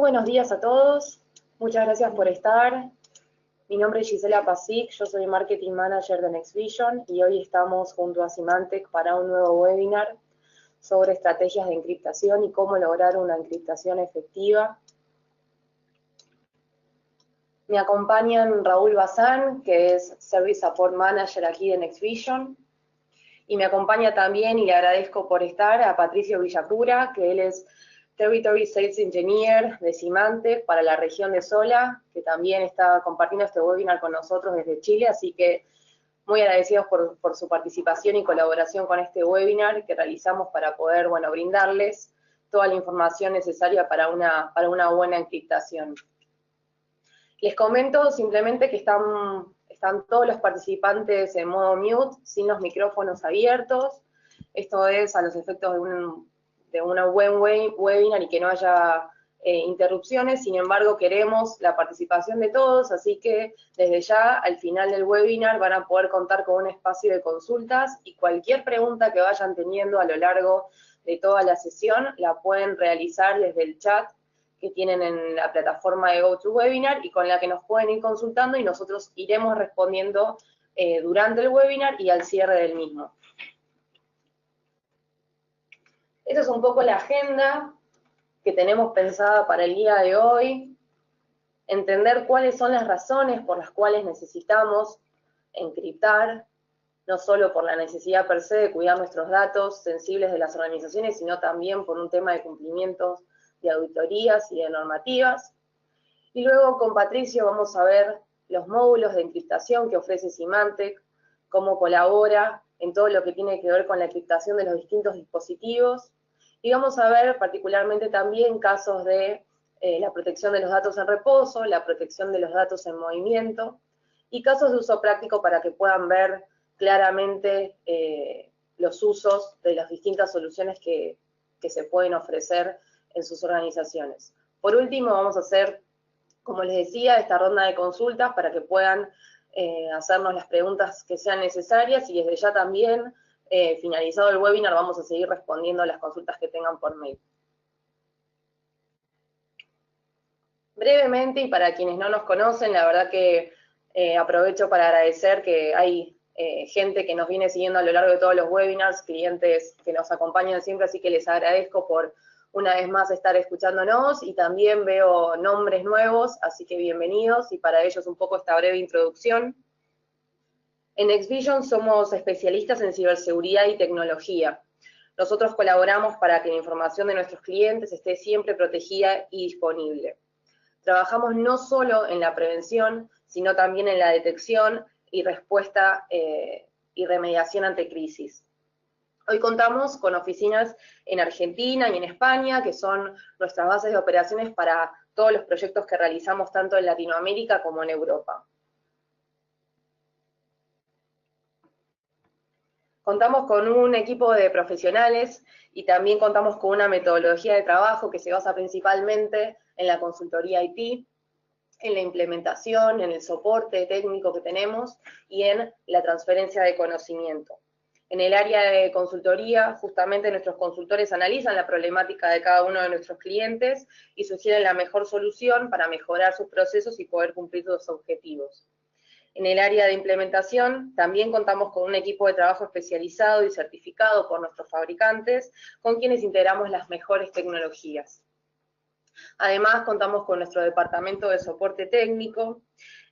buenos días a todos, muchas gracias por estar. Mi nombre es Gisela Pasic, yo soy Marketing Manager de NextVision y hoy estamos junto a Symantec para un nuevo webinar sobre estrategias de encriptación y cómo lograr una encriptación efectiva. Me acompañan Raúl Bazán, que es Service Support Manager aquí de NextVision, y me acompaña también, y le agradezco por estar, a Patricio Villacura, que él es Territory Sales Engineer de Symantec para la región de Sola, que también está compartiendo este webinar con nosotros desde Chile, así que muy agradecidos por su participación y colaboración con este webinar que realizamos para poder, brindarles toda la información necesaria para una buena encriptación. Les comento simplemente que están todos los participantes en modo mute, sin los micrófonos abiertos. Esto es a los efectos de una buen webinar y que no haya interrupciones. Sin embargo, queremos la participación de todos, así que desde ya, al final del webinar, van a poder contar con un espacio de consultas y cualquier pregunta que vayan teniendo a lo largo de toda la sesión la pueden realizar desde el chat que tienen en la plataforma de GoToWebinar y con la que nos pueden ir consultando y nosotros iremos respondiendo durante el webinar y al cierre del mismo. Esta es un poco la agenda que tenemos pensada para el día de hoy. Entender cuáles son las razones por las cuales necesitamos encriptar, no solo por la necesidad per se de cuidar nuestros datos sensibles de las organizaciones, sino también por un tema de cumplimientos de auditorías y de normativas. Y luego con Patricio vamos a ver los módulos de encriptación que ofrece Symantec, cómo colabora en todo lo que tiene que ver con la encriptación de los distintos dispositivos. Y vamos a ver particularmente también casos de la protección de los datos en reposo, la protección de los datos en movimiento, y casos de uso práctico para que puedan ver claramente los usos de las distintas soluciones que se pueden ofrecer en sus organizaciones. Por último, vamos a hacer, como les decía, esta ronda de consultas para que puedan hacernos las preguntas que sean necesarias y desde ya también, finalizado el webinar, vamos a seguir respondiendo a las consultas que tengan por mail. Brevemente, y para quienes no nos conocen, la verdad que aprovecho para agradecer que hay gente que nos viene siguiendo a lo largo de todos los webinars, clientes que nos acompañan siempre, así que les agradezco por una vez más estar escuchándonos y también veo nombres nuevos, así que bienvenidos y para ellos un poco esta breve introducción. En NextVision somos especialistas en ciberseguridad y tecnología. Nosotros colaboramos para que la información de nuestros clientes esté siempre protegida y disponible. Trabajamos no solo en la prevención, sino también en la detección y respuesta y remediación ante crisis. Hoy contamos con oficinas en Argentina y en España, que son nuestras bases de operaciones para todos los proyectos que realizamos tanto en Latinoamérica como en Europa. Contamos con un equipo de profesionales y también contamos con una metodología de trabajo que se basa principalmente en la consultoría IT, en la implementación, en el soporte técnico que tenemos y en la transferencia de conocimiento. En el área de consultoría, justamente nuestros consultores analizan la problemática de cada uno de nuestros clientes y sugieren la mejor solución para mejorar sus procesos y poder cumplir sus objetivos. En el área de implementación, también contamos con un equipo de trabajo especializado y certificado por nuestros fabricantes, con quienes integramos las mejores tecnologías. Además, contamos con nuestro departamento de soporte técnico,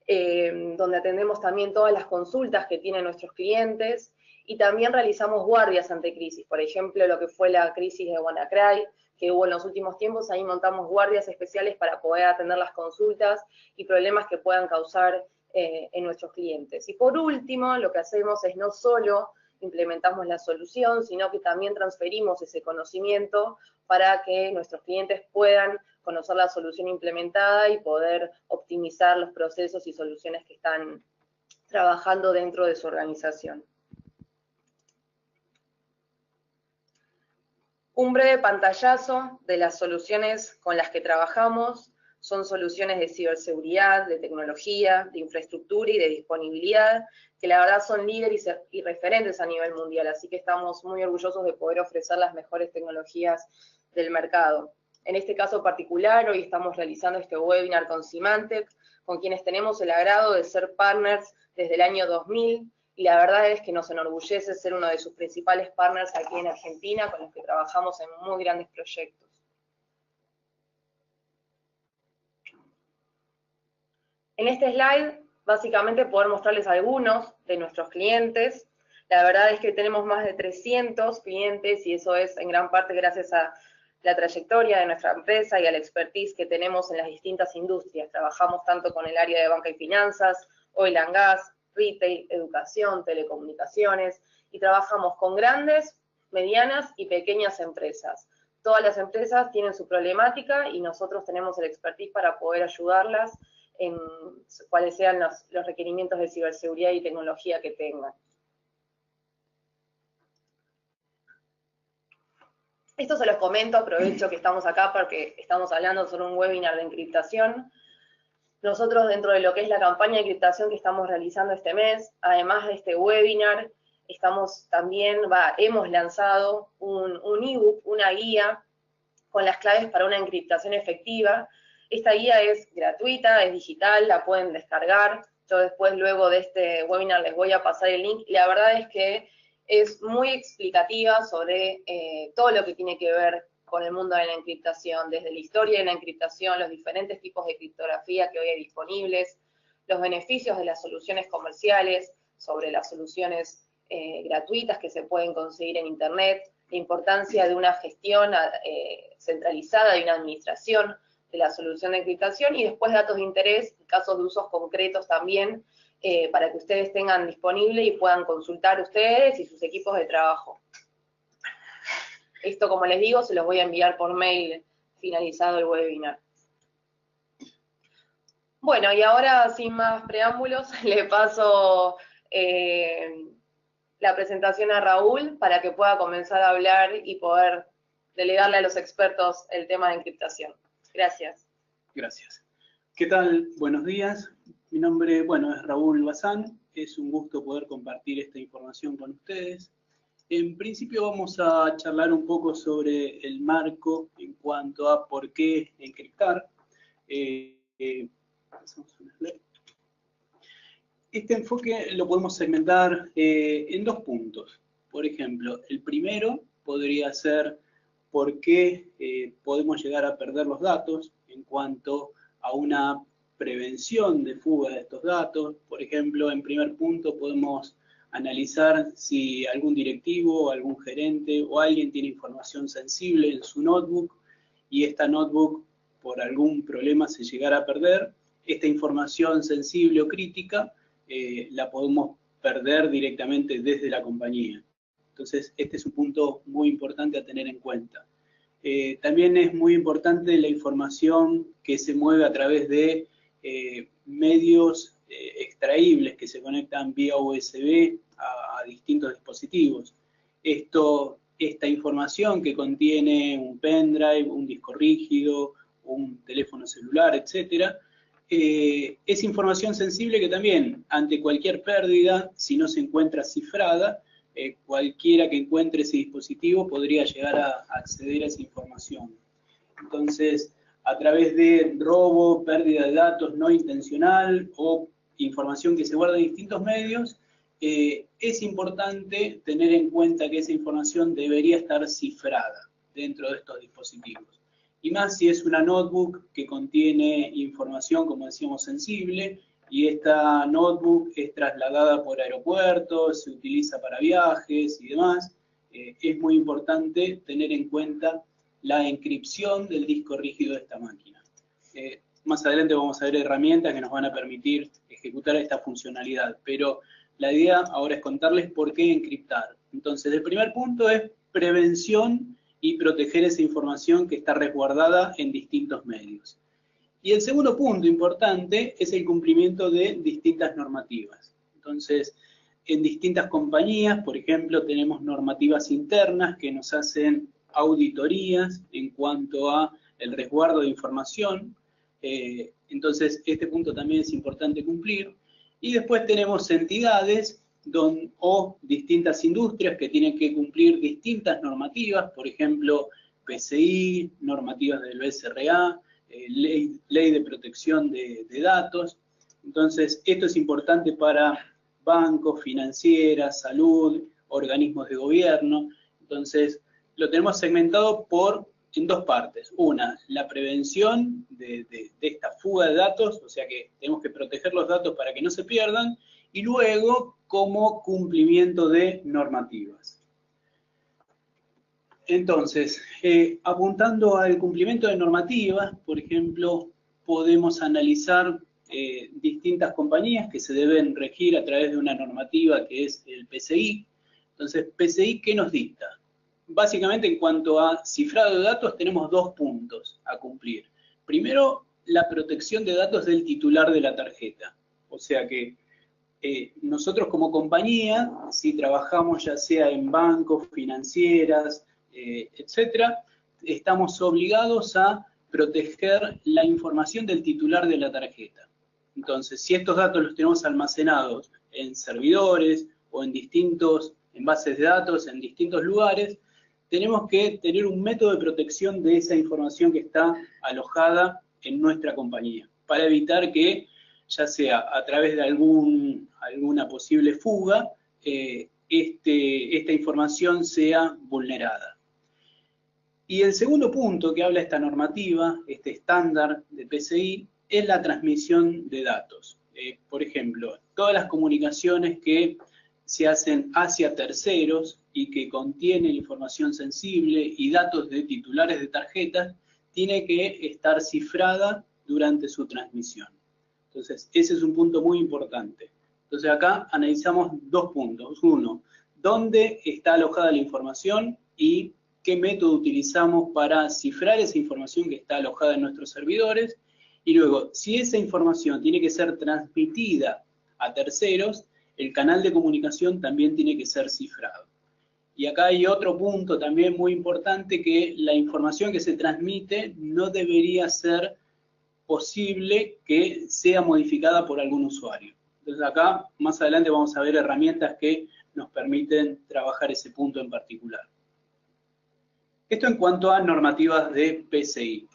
donde atendemos también todas las consultas que tienen nuestros clientes, y también realizamos guardias ante crisis. Por ejemplo, lo que fue la crisis de WannaCry, que hubo en los últimos tiempos, ahí montamos guardias especiales para poder atender las consultas y problemas que puedan causar en nuestros clientes. Y por último, lo que hacemos es no solo implementamos la solución, sino que también transferimos ese conocimiento para que nuestros clientes puedan conocer la solución implementada y poder optimizar los procesos y soluciones que están trabajando dentro de su organización. Un breve pantallazo de las soluciones con las que trabajamos. Son soluciones de ciberseguridad, de tecnología, de infraestructura y de disponibilidad, que la verdad son líderes y referentes a nivel mundial, así que estamos muy orgullosos de poder ofrecer las mejores tecnologías del mercado. En este caso particular, hoy estamos realizando este webinar con Symantec, con quienes tenemos el agrado de ser partners desde el año 2000, y la verdad es que nos enorgullece ser uno de sus principales partners aquí en Argentina, con los que trabajamos en muy grandes proyectos. En este slide, básicamente, poder mostrarles algunos de nuestros clientes. La verdad es que tenemos más de 300 clientes, y eso es en gran parte gracias a la trayectoria de nuestra empresa y a la expertise que tenemos en las distintas industrias. Trabajamos tanto con el área de banca y finanzas, oil and gas, retail, educación, telecomunicaciones, y trabajamos con grandes, medianas y pequeñas empresas. Todas las empresas tienen su problemática y nosotros tenemos el expertise para poder ayudarlas en cuáles sean los requerimientos de ciberseguridad y tecnología que tengan. Esto se los comento, aprovecho que estamos acá porque estamos hablando sobre un webinar de encriptación. Nosotros, dentro de lo que es la campaña de encriptación que estamos realizando este mes, además de este webinar, hemos lanzado un ebook, una guía con las claves para una encriptación efectiva. Esta guía es gratuita, es digital, la pueden descargar. Yo después, luego de este webinar, les voy a pasar el link. Y la verdad es que es muy explicativa sobre todo lo que tiene que ver con el mundo de la encriptación, desde la historia de la encriptación, los diferentes tipos de criptografía que hoy hay disponibles, los beneficios de las soluciones comerciales, sobre las soluciones gratuitas que se pueden conseguir en Internet, la importancia de una gestión centralizada, de una administración de la solución de encriptación, y después datos de interés, casos de usos concretos también, para que ustedes tengan disponible y puedan consultar ustedes y sus equipos de trabajo. Esto, como les digo, se los voy a enviar por mail finalizado el webinar. Bueno, y ahora, sin más preámbulos, le paso la presentación a Raúl para que pueda comenzar a hablar y poder delegarle a los expertos el tema de encriptación. Gracias. Gracias. ¿Qué tal? Buenos días. Mi nombre, es Raúl Bazán. Es un gusto poder compartir esta información con ustedes. En principio vamos a charlar un poco sobre el marco en cuanto a por qué encriptar. Este enfoque lo podemos segmentar en dos puntos. Por ejemplo, el primero podría ser por qué podemos llegar a perder los datos en cuanto a una prevención de fuga de estos datos. Por ejemplo, en primer punto podemos analizar si algún directivo, algún gerente o alguien tiene información sensible en su notebook y esta notebook por algún problema se llegara a perder. Esta información sensible o crítica la podemos perder directamente desde la compañía. Entonces, este es un punto muy importante a tener en cuenta. También es muy importante la información que se mueve a través de medios extraíbles que se conectan vía USB a distintos dispositivos. Esta información que contiene un pendrive, un disco rígido, un teléfono celular, etcétera, es información sensible que también, ante cualquier pérdida, si no se encuentra cifrada, cualquiera que encuentre ese dispositivo podría llegar a acceder a esa información. Entonces, a través de robo, pérdida de datos no intencional o información que se guarda en distintos medios, es importante tener en cuenta que esa información debería estar cifrada dentro de estos dispositivos. Y más si es una notebook que contiene información, como decíamos, sensible, y esta notebook es trasladada por aeropuertos, se utiliza para viajes y demás, es muy importante tener en cuenta la encripción del disco rígido de esta máquina. Más adelante vamos a ver herramientas que nos van a permitir ejecutar esta funcionalidad, pero la idea ahora es contarles por qué encriptar. Entonces, el primer punto es prevención y proteger esa información que está resguardada en distintos medios. Y el segundo punto importante es el cumplimiento de distintas normativas. Entonces, en distintas compañías, por ejemplo, tenemos normativas internas que nos hacen auditorías en cuanto a el resguardo de información. Entonces, este punto también es importante cumplir. Y después tenemos entidades o distintas industrias que tienen que cumplir distintas normativas, por ejemplo, PCI, normativas del BSRA, ley de protección de datos. Entonces, esto es importante para bancos, financieras, salud, organismos de gobierno. Entonces, lo tenemos segmentado en dos partes. Una, la prevención de esta fuga de datos, o sea que tenemos que proteger los datos para que no se pierdan, y luego como cumplimiento de normativas. Entonces, apuntando al cumplimiento de normativas, por ejemplo, podemos analizar distintas compañías que se deben regir a través de una normativa que es el PCI. Entonces, PCI, ¿qué nos dicta? Básicamente, en cuanto a cifrado de datos, tenemos dos puntos a cumplir. Primero, la protección de datos del titular de la tarjeta. O sea que nosotros como compañía, si trabajamos ya sea en bancos, financieras, etcétera, estamos obligados a proteger la información del titular de la tarjeta. Entonces, si estos datos los tenemos almacenados en servidores o en bases de datos, en distintos lugares, tenemos que tener un método de protección de esa información que está alojada en nuestra compañía, para evitar que, ya sea a través de alguna posible fuga, esta información sea vulnerada. Y el segundo punto que habla esta normativa, este estándar de PCI, es la transmisión de datos. Por ejemplo, todas las comunicaciones que se hacen hacia terceros y que contienen información sensible y datos de titulares de tarjetas, tiene que estar cifrada durante su transmisión. Entonces, ese es un punto muy importante. Entonces, acá analizamos dos puntos. Uno, ¿dónde está alojada la información y qué método utilizamos para cifrar esa información que está alojada en nuestros servidores? Y luego, si esa información tiene que ser transmitida a terceros, el canal de comunicación también tiene que ser cifrado. Y acá hay otro punto también muy importante, que la información que se transmite no debería ser posible que sea modificada por algún usuario. Entonces acá, más adelante vamos a ver herramientas que nos permiten trabajar ese punto en particular. Esto en cuanto a normativas de PCI.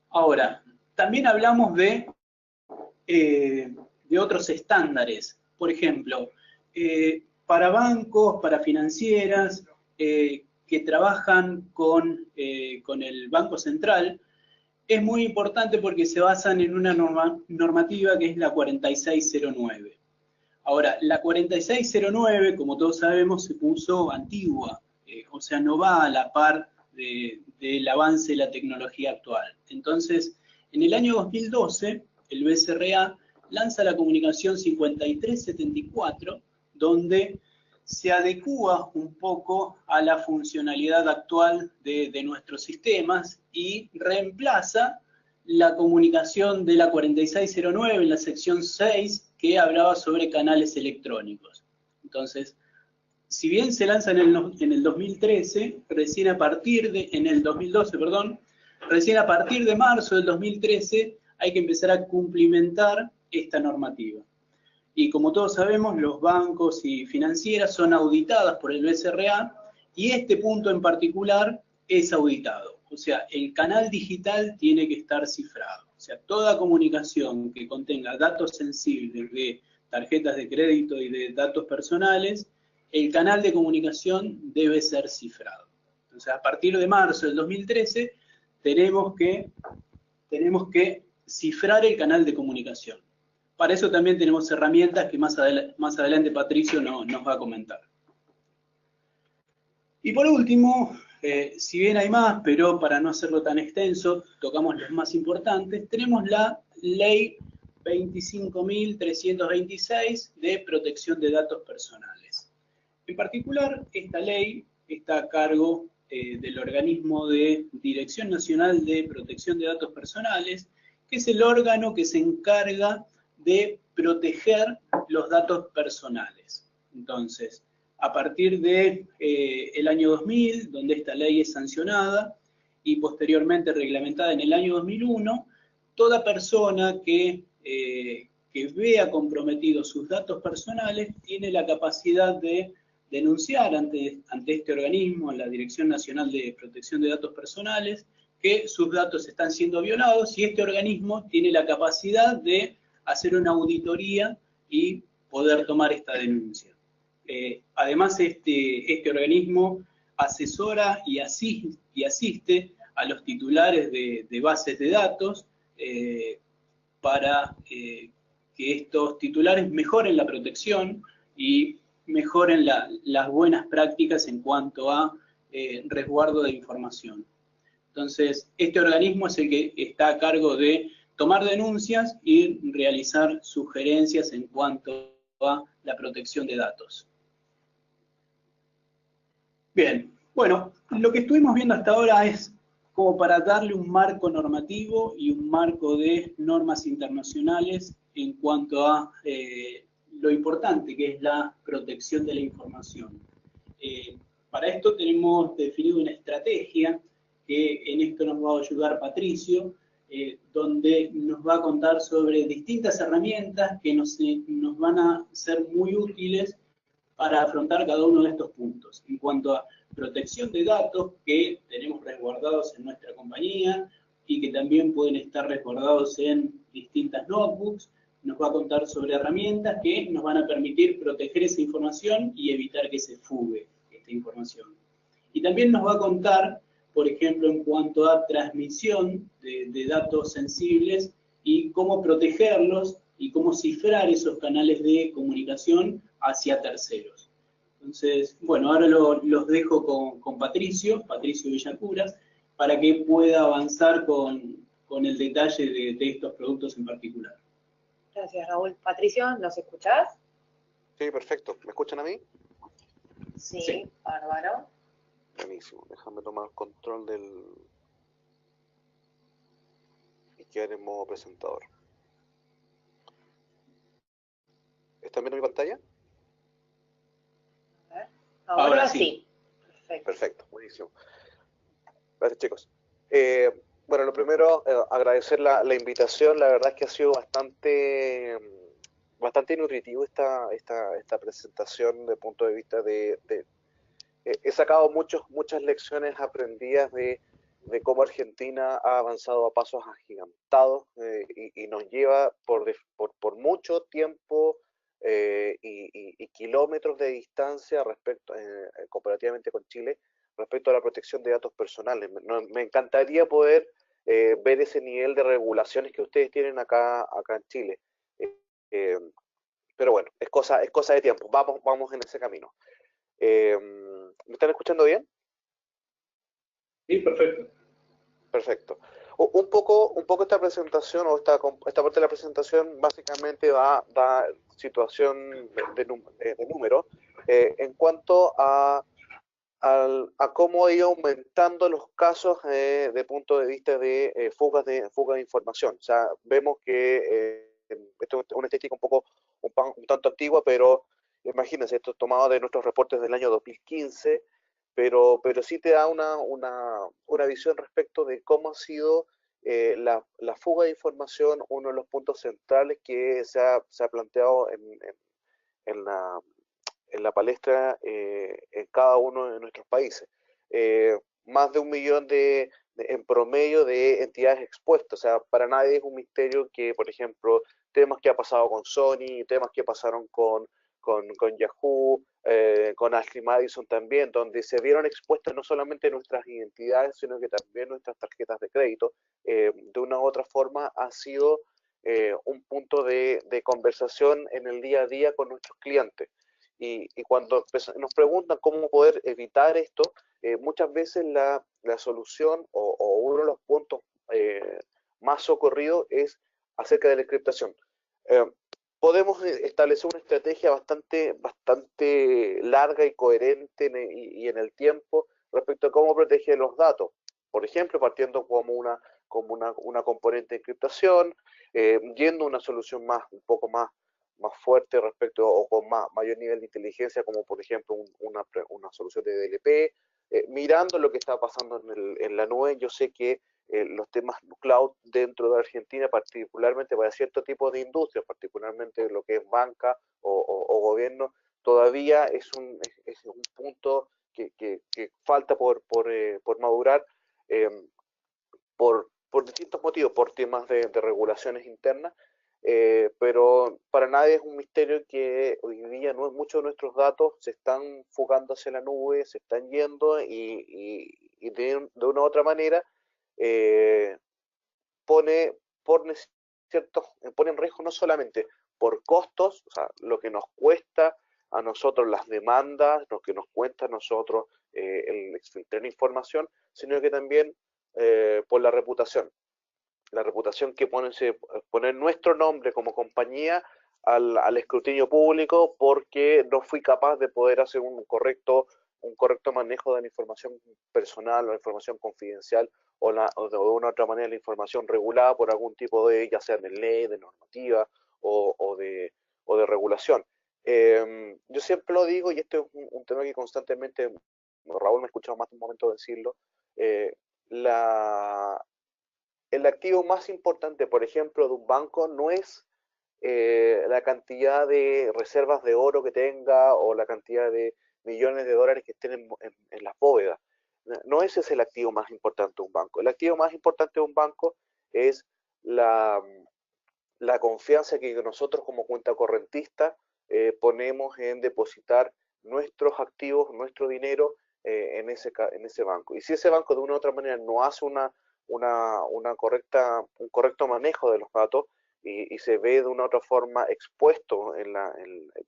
Ahora, también hablamos de otros estándares. Por ejemplo, para bancos, para financieras que trabajan con el Banco Central, es muy importante porque se basan en una normativa que es la 4609. Ahora, la 4609, como todos sabemos, se puso antigua, o sea, no va a la par del avance de la tecnología actual. Entonces, en el año 2012, el BSRA lanza la comunicación 5374, donde se adecúa un poco a la funcionalidad actual de nuestros sistemas y reemplaza la comunicación de la 4609 en la sección 6, que hablaba sobre canales electrónicos. Entonces, si bien se lanza en el 2013, recién a partir de, en el 2012, perdón, recién a partir de marzo del 2013 hay que empezar a cumplimentar esta normativa. Y como todos sabemos, los bancos y financieras son auditadas por el BSRA y este punto en particular es auditado. O sea, el canal digital tiene que estar cifrado. O sea, toda comunicación que contenga datos sensibles de tarjetas de crédito y de datos personales, el canal de comunicación debe ser cifrado. Entonces, a partir de marzo del 2013, tenemos que cifrar el canal de comunicación. Para eso también tenemos herramientas que más adelante Patricio nos va a comentar. Y por último, si bien hay más, pero para no hacerlo tan extenso, tocamos los más importantes, tenemos la Ley 25.326 de protección de datos personales. En particular, esta ley está a cargo del organismo de Dirección Nacional de Protección de Datos Personales, que es el órgano que se encarga de proteger los datos personales. Entonces, a partir de el año 2000, donde esta ley es sancionada, y posteriormente reglamentada en el año 2001, toda persona que vea comprometidos sus datos personales tiene la capacidad de denunciar ante este organismo, la Dirección Nacional de Protección de Datos Personales, que sus datos están siendo violados y este organismo tiene la capacidad de hacer una auditoría y poder tomar esta denuncia. Además, este organismo asesora y asiste a los titulares de bases de datos para que estos titulares mejoren la protección y mejoren las buenas prácticas en cuanto a resguardo de información. Entonces, este organismo es el que está a cargo de tomar denuncias y realizar sugerencias en cuanto a la protección de datos. Bien, bueno, lo que estuvimos viendo hasta ahora es como para darle un marco normativo y un marco de normas internacionales en cuanto a lo importante que es la protección de la información. Para esto tenemos definido una estrategia que en esto nos va a ayudar Patricio, donde nos va a contar sobre distintas herramientas que nos van a ser muy útiles para afrontar cada uno de estos puntos. En cuanto a protección de datos que tenemos resguardados en nuestra compañía y que también pueden estar resguardados en distintas notebooks, nos va a contar sobre herramientas que nos van a permitir proteger esa información y evitar que se fugue esta información. Y también nos va a contar, por ejemplo, en cuanto a transmisión de datos sensibles y cómo protegerlos y cómo cifrar esos canales de comunicación hacia terceros. Entonces, bueno, ahora los dejo con Patricio Villacuras, para que pueda avanzar con el detalle de estos productos en particular. Gracias, Raúl. Patricio, ¿nos escuchás? Sí, perfecto. ¿Me escuchan a mí? Sí, bárbaro. Buenísimo. Déjame tomar control y quedar en modo presentador. ¿Están viendo mi pantalla? A ver. Ahora sí. Perfecto. Perfecto, buenísimo. Gracias, chicos. Bueno, lo primero, agradecer la invitación. La verdad es que ha sido bastante nutritivo esta presentación desde el punto de vista he sacado muchas lecciones aprendidas de cómo Argentina ha avanzado a pasos agigantados y nos lleva por mucho tiempo y kilómetros de distancia respecto comparativamente con Chile respecto a la protección de datos personales. Me encantaría poder ver ese nivel de regulaciones que ustedes tienen acá en Chile. Pero bueno, es cosa de tiempo. Vamos en ese camino. ¿Me están escuchando bien? Sí, perfecto. Perfecto. Un poco esta presentación o esta parte de la presentación básicamente da situación de números en cuanto a cómo ha ido aumentando los casos de punto de vista de fuga de información. O sea, vemos que esto es una estadística un tanto antigua, pero imagínense, esto es tomado de nuestros reportes del año 2015, pero sí te da una visión respecto de cómo ha sido la fuga de información, uno de los puntos centrales que se ha planteado en la palestra en cada uno de nuestros países. Más de 1 millón en promedio de entidades expuestas. O sea, para nadie es un misterio que, por ejemplo, temas que ha pasado con Sony, temas que pasaron con Yahoo, con Ashley Madison también, donde se vieron expuestas no solamente nuestras identidades, sino que también nuestras tarjetas de crédito. De una u otra forma ha sido un punto de conversación en el día a día con nuestros clientes. Y cuando nos preguntan cómo poder evitar esto, muchas veces la solución o uno de los puntos más socorridos es acerca de la encriptación. Podemos establecer una estrategia bastante larga y coherente y en el tiempo respecto a cómo proteger los datos. Por ejemplo, partiendo como una componente de encriptación, yendo a una solución un poco más fuerte respecto o con mayor nivel de inteligencia, como por ejemplo una solución de DLP, mirando lo que está pasando en la nube. Yo sé que los temas cloud dentro de Argentina, particularmente para cierto tipo de industrias, particularmente lo que es banca o gobierno, todavía es un punto que falta por madurar por distintos motivos, por temas de regulaciones internas, pero para nadie es un misterio que hoy día muchos de nuestros datos se están fugando hacia la nube, se están yendo y de una u otra manera pone, pone, pone en riesgo no solamente por costos, o sea, lo que nos cuesta a nosotros las demandas, lo que nos cuesta a nosotros el exfiltrar información, sino que también por la reputación que poner nuestro nombre como compañía al escrutinio público porque no fui capaz de poder hacer un correcto manejo de la información personal o la información confidencial o de una otra manera la información regulada por algún tipo de, ya sea de ley, de normativa o de regulación. Yo siempre lo digo, y este es un tema que constantemente, Raúl me ha escuchado más de un momento decirlo, el activo más importante, por ejemplo, de un banco no es la cantidad de reservas de oro que tenga o la cantidad de millones de dólares que estén en las bóvedas. No ese es el activo más importante de un banco. El activo más importante de un banco es la confianza que nosotros como cuenta correntista ponemos en depositar nuestros activos, nuestro dinero en ese banco. Y si ese banco de una u otra manera no hace un correcto manejo de los datos y se ve de una u otra forma expuesto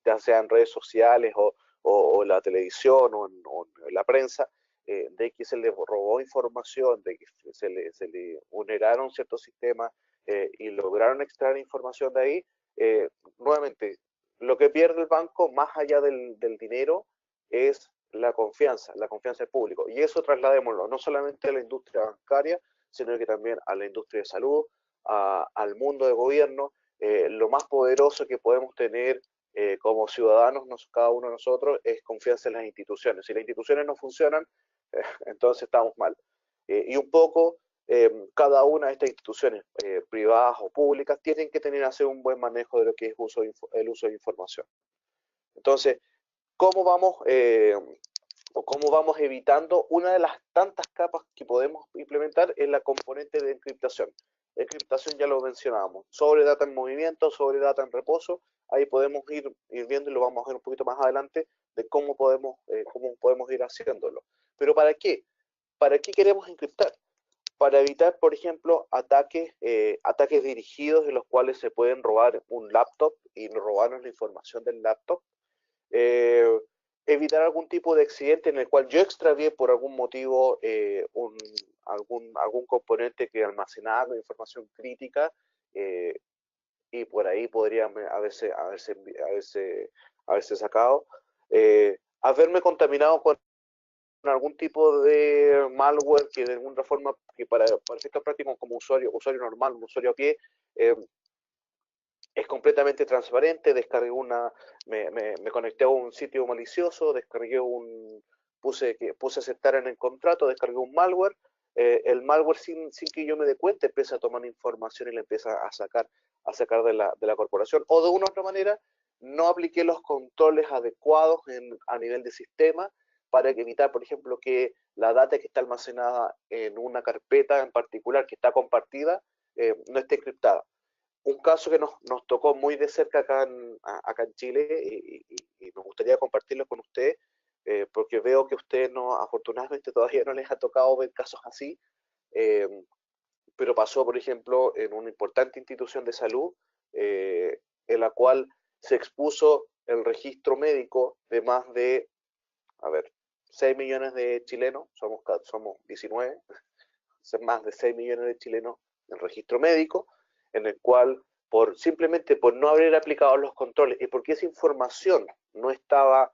ya sea en redes sociales o en la televisión o en la prensa, de que se le robó información, de que se le vulneraron ciertos sistemas y lograron extraer información de ahí, nuevamente, lo que pierde el banco, más allá del dinero, es la confianza del público. Y eso trasladémoslo no solamente a la industria bancaria, sino que también a la industria de salud, al mundo de gobierno. Lo más poderoso que podemos tener como ciudadanos, cada uno de nosotros, es confianza en las instituciones. Si las instituciones no funcionan, entonces estamos mal. Y un poco, cada una de estas instituciones, privadas o públicas, tienen que hacer un buen manejo de lo que es el uso de información. Entonces, ¿cómo vamos evitando? Una de las tantas capas que podemos implementar es la componente de encriptación. Encriptación ya lo mencionábamos, sobre data en movimiento, sobre data en reposo. Ahí podemos ir viendo y lo vamos a ver un poquito más adelante de cómo podemos ir haciéndolo. ¿Pero para qué? ¿Para qué queremos encriptar? Para evitar, por ejemplo, ataques dirigidos en los cuales se pueden robar un laptop y robarnos la información del laptop. Evitar algún tipo de accidente en el cual yo extravié por algún motivo algún componente que almacenaba información crítica y por ahí podría haberse sacado. Haberme contaminado con algún tipo de malware que de alguna forma, que para efectos prácticos como usuario normal, un usuario a pie, es completamente transparente. Descargué me conecté a un sitio malicioso, puse aceptar en el contrato, descargué un malware. El malware sin que yo me dé cuenta empieza a tomar información y la empieza a sacar de la corporación, o de una u otra manera no apliqué los controles adecuados a nivel de sistema para evitar, por ejemplo, que la data que está almacenada en una carpeta en particular que está compartida no esté encriptada. Un caso que nos tocó muy de cerca acá en Chile y me gustaría compartirlo con ustedes, porque veo que a ustedes afortunadamente todavía no les ha tocado ver casos así, pero pasó, por ejemplo, en una importante institución de salud, en la cual se expuso el registro médico de más de, 6 millones de chilenos, somos 19, más de 6 millones de chilenos en registro médico, en el cual simplemente por no haber aplicado los controles y porque esa información no estaba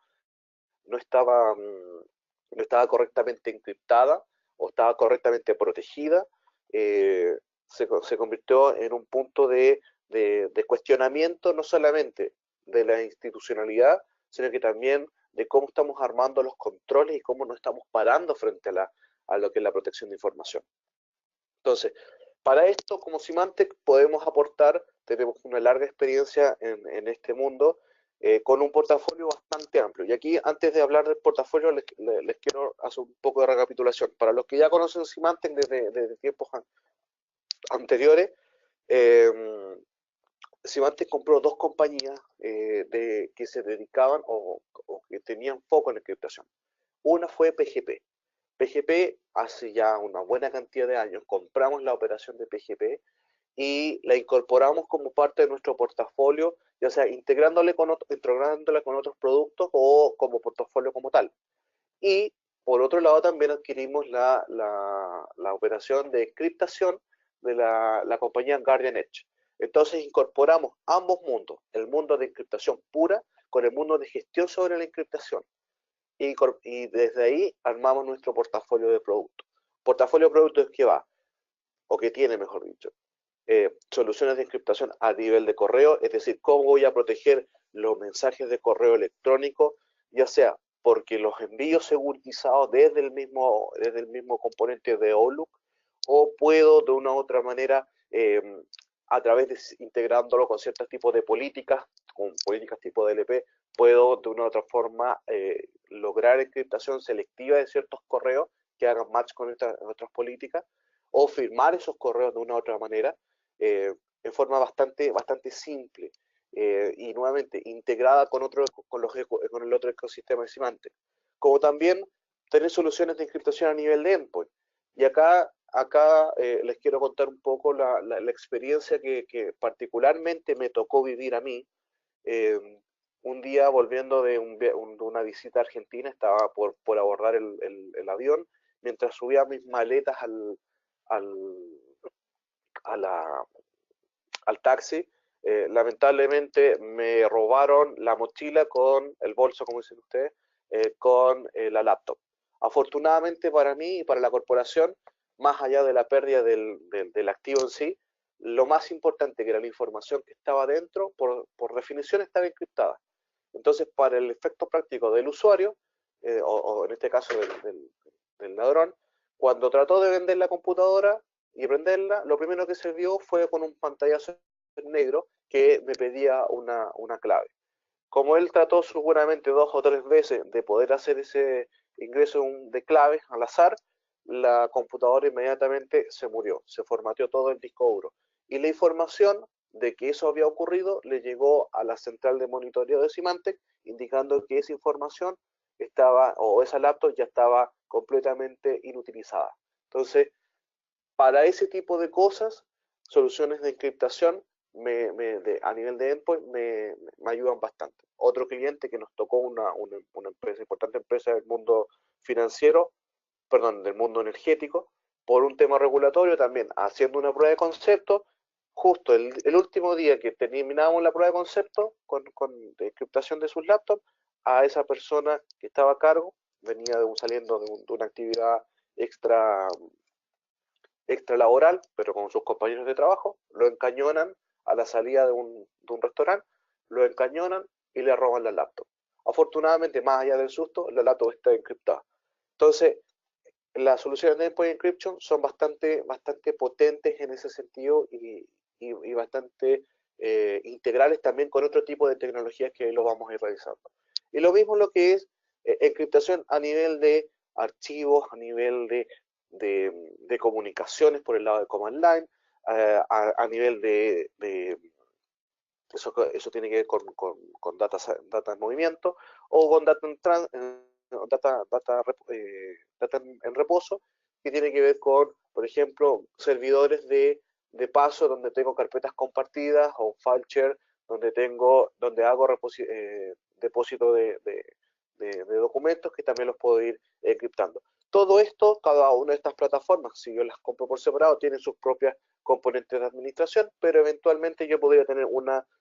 correctamente encriptada o estaba correctamente protegida, se convirtió en un punto de cuestionamiento no solamente de la institucionalidad, sino que también de cómo estamos armando los controles y cómo nos estamos parando frente a lo que es la protección de información. Entonces, para esto, como Symantec, podemos aportar, tenemos una larga experiencia en este mundo, con un portafolio bastante amplio. Y aquí, antes de hablar del portafolio, les quiero hacer un poco de recapitulación. Para los que ya conocen Symantec desde tiempos anteriores, Symantec compró dos compañías que se dedicaban o que tenían foco en encriptación. Una fue PGP. PGP, hace ya una buena cantidad de años, compramos la operación de PGP y la incorporamos como parte de nuestro portafolio, ya sea integrándola con otros productos o como portafolio como tal. Y por otro lado también adquirimos la operación de encriptación de la compañía Guardian Edge. Entonces incorporamos ambos mundos, el mundo de encriptación pura con el mundo de gestión sobre la encriptación. Y desde ahí armamos nuestro portafolio de productos. Portafolio de productos que va, o que tiene, mejor dicho, soluciones de encriptación a nivel de correo, es decir, cómo voy a proteger los mensajes de correo electrónico, ya sea porque los envíos segurizados desde el mismo componente de Outlook, o puedo de una u otra manera, a través de integrándolo con ciertos tipos de políticas, con políticas tipo DLP, puedo de una u otra forma lograr encriptación selectiva de ciertos correos que hagan match con nuestras políticas, o firmar esos correos de una u otra manera, en forma bastante simple y nuevamente integrada con el otro ecosistema de Symantec. Como también tener soluciones de encriptación a nivel de endpoint. Y acá les quiero contar un poco la experiencia que particularmente me tocó vivir a mí. Un día volviendo de una visita a Argentina, estaba por abordar el avión, mientras subía mis maletas al taxi, lamentablemente me robaron la mochila con el bolso, como dicen ustedes, con la laptop. Afortunadamente para mí y para la corporación, más allá de la pérdida del activo en sí, lo más importante que era la información que estaba dentro, por definición estaba encriptada. Entonces, para el efecto práctico del usuario, o en este caso del ladrón, cuando trató de vender la computadora y prenderla, lo primero que se vio fue con un pantallazo negro que me pedía una clave. Como él trató seguramente 2 o 3 veces de poder hacer ese ingreso de claves al azar, la computadora inmediatamente se murió, se formateó todo el disco duro. Y la información de que eso había ocurrido le llegó a la central de monitoreo de Symantec, indicando que esa información o esa laptop ya estaba completamente inutilizada. Entonces, para ese tipo de cosas, soluciones de encriptación a nivel de endpoint me ayudan bastante. Otro cliente que nos tocó una empresa, importante empresa del mundo financiero, perdón, del mundo energético, por un tema regulatorio también, haciendo una prueba de concepto, justo el último día que terminábamos la prueba de concepto con encriptación de sus laptops, a esa persona que estaba a cargo, venía saliendo de una actividad extra laboral, pero con sus compañeros de trabajo, lo encañonan a la salida de un restaurante, lo encañonan y le roban la laptop. Afortunadamente, más allá del susto, la laptop está encriptada. Entonces, las soluciones de endpoint encryption son bastante potentes en ese sentido y bastante integrales también con otro tipo de tecnologías que lo vamos a ir realizando. Y lo mismo lo que es encriptación a nivel de archivos, a nivel de comunicaciones por el lado de command line, a nivel eso tiene que ver con data en movimiento o con data en reposo, que tiene que ver con, por ejemplo, servidores de paso donde tengo carpetas compartidas o file share donde hago depósito de documentos que también los puedo ir encriptando. Todo esto, cada una de estas plataformas, si yo las compro por separado, tienen sus propias componentes de administración, pero eventualmente yo podría tener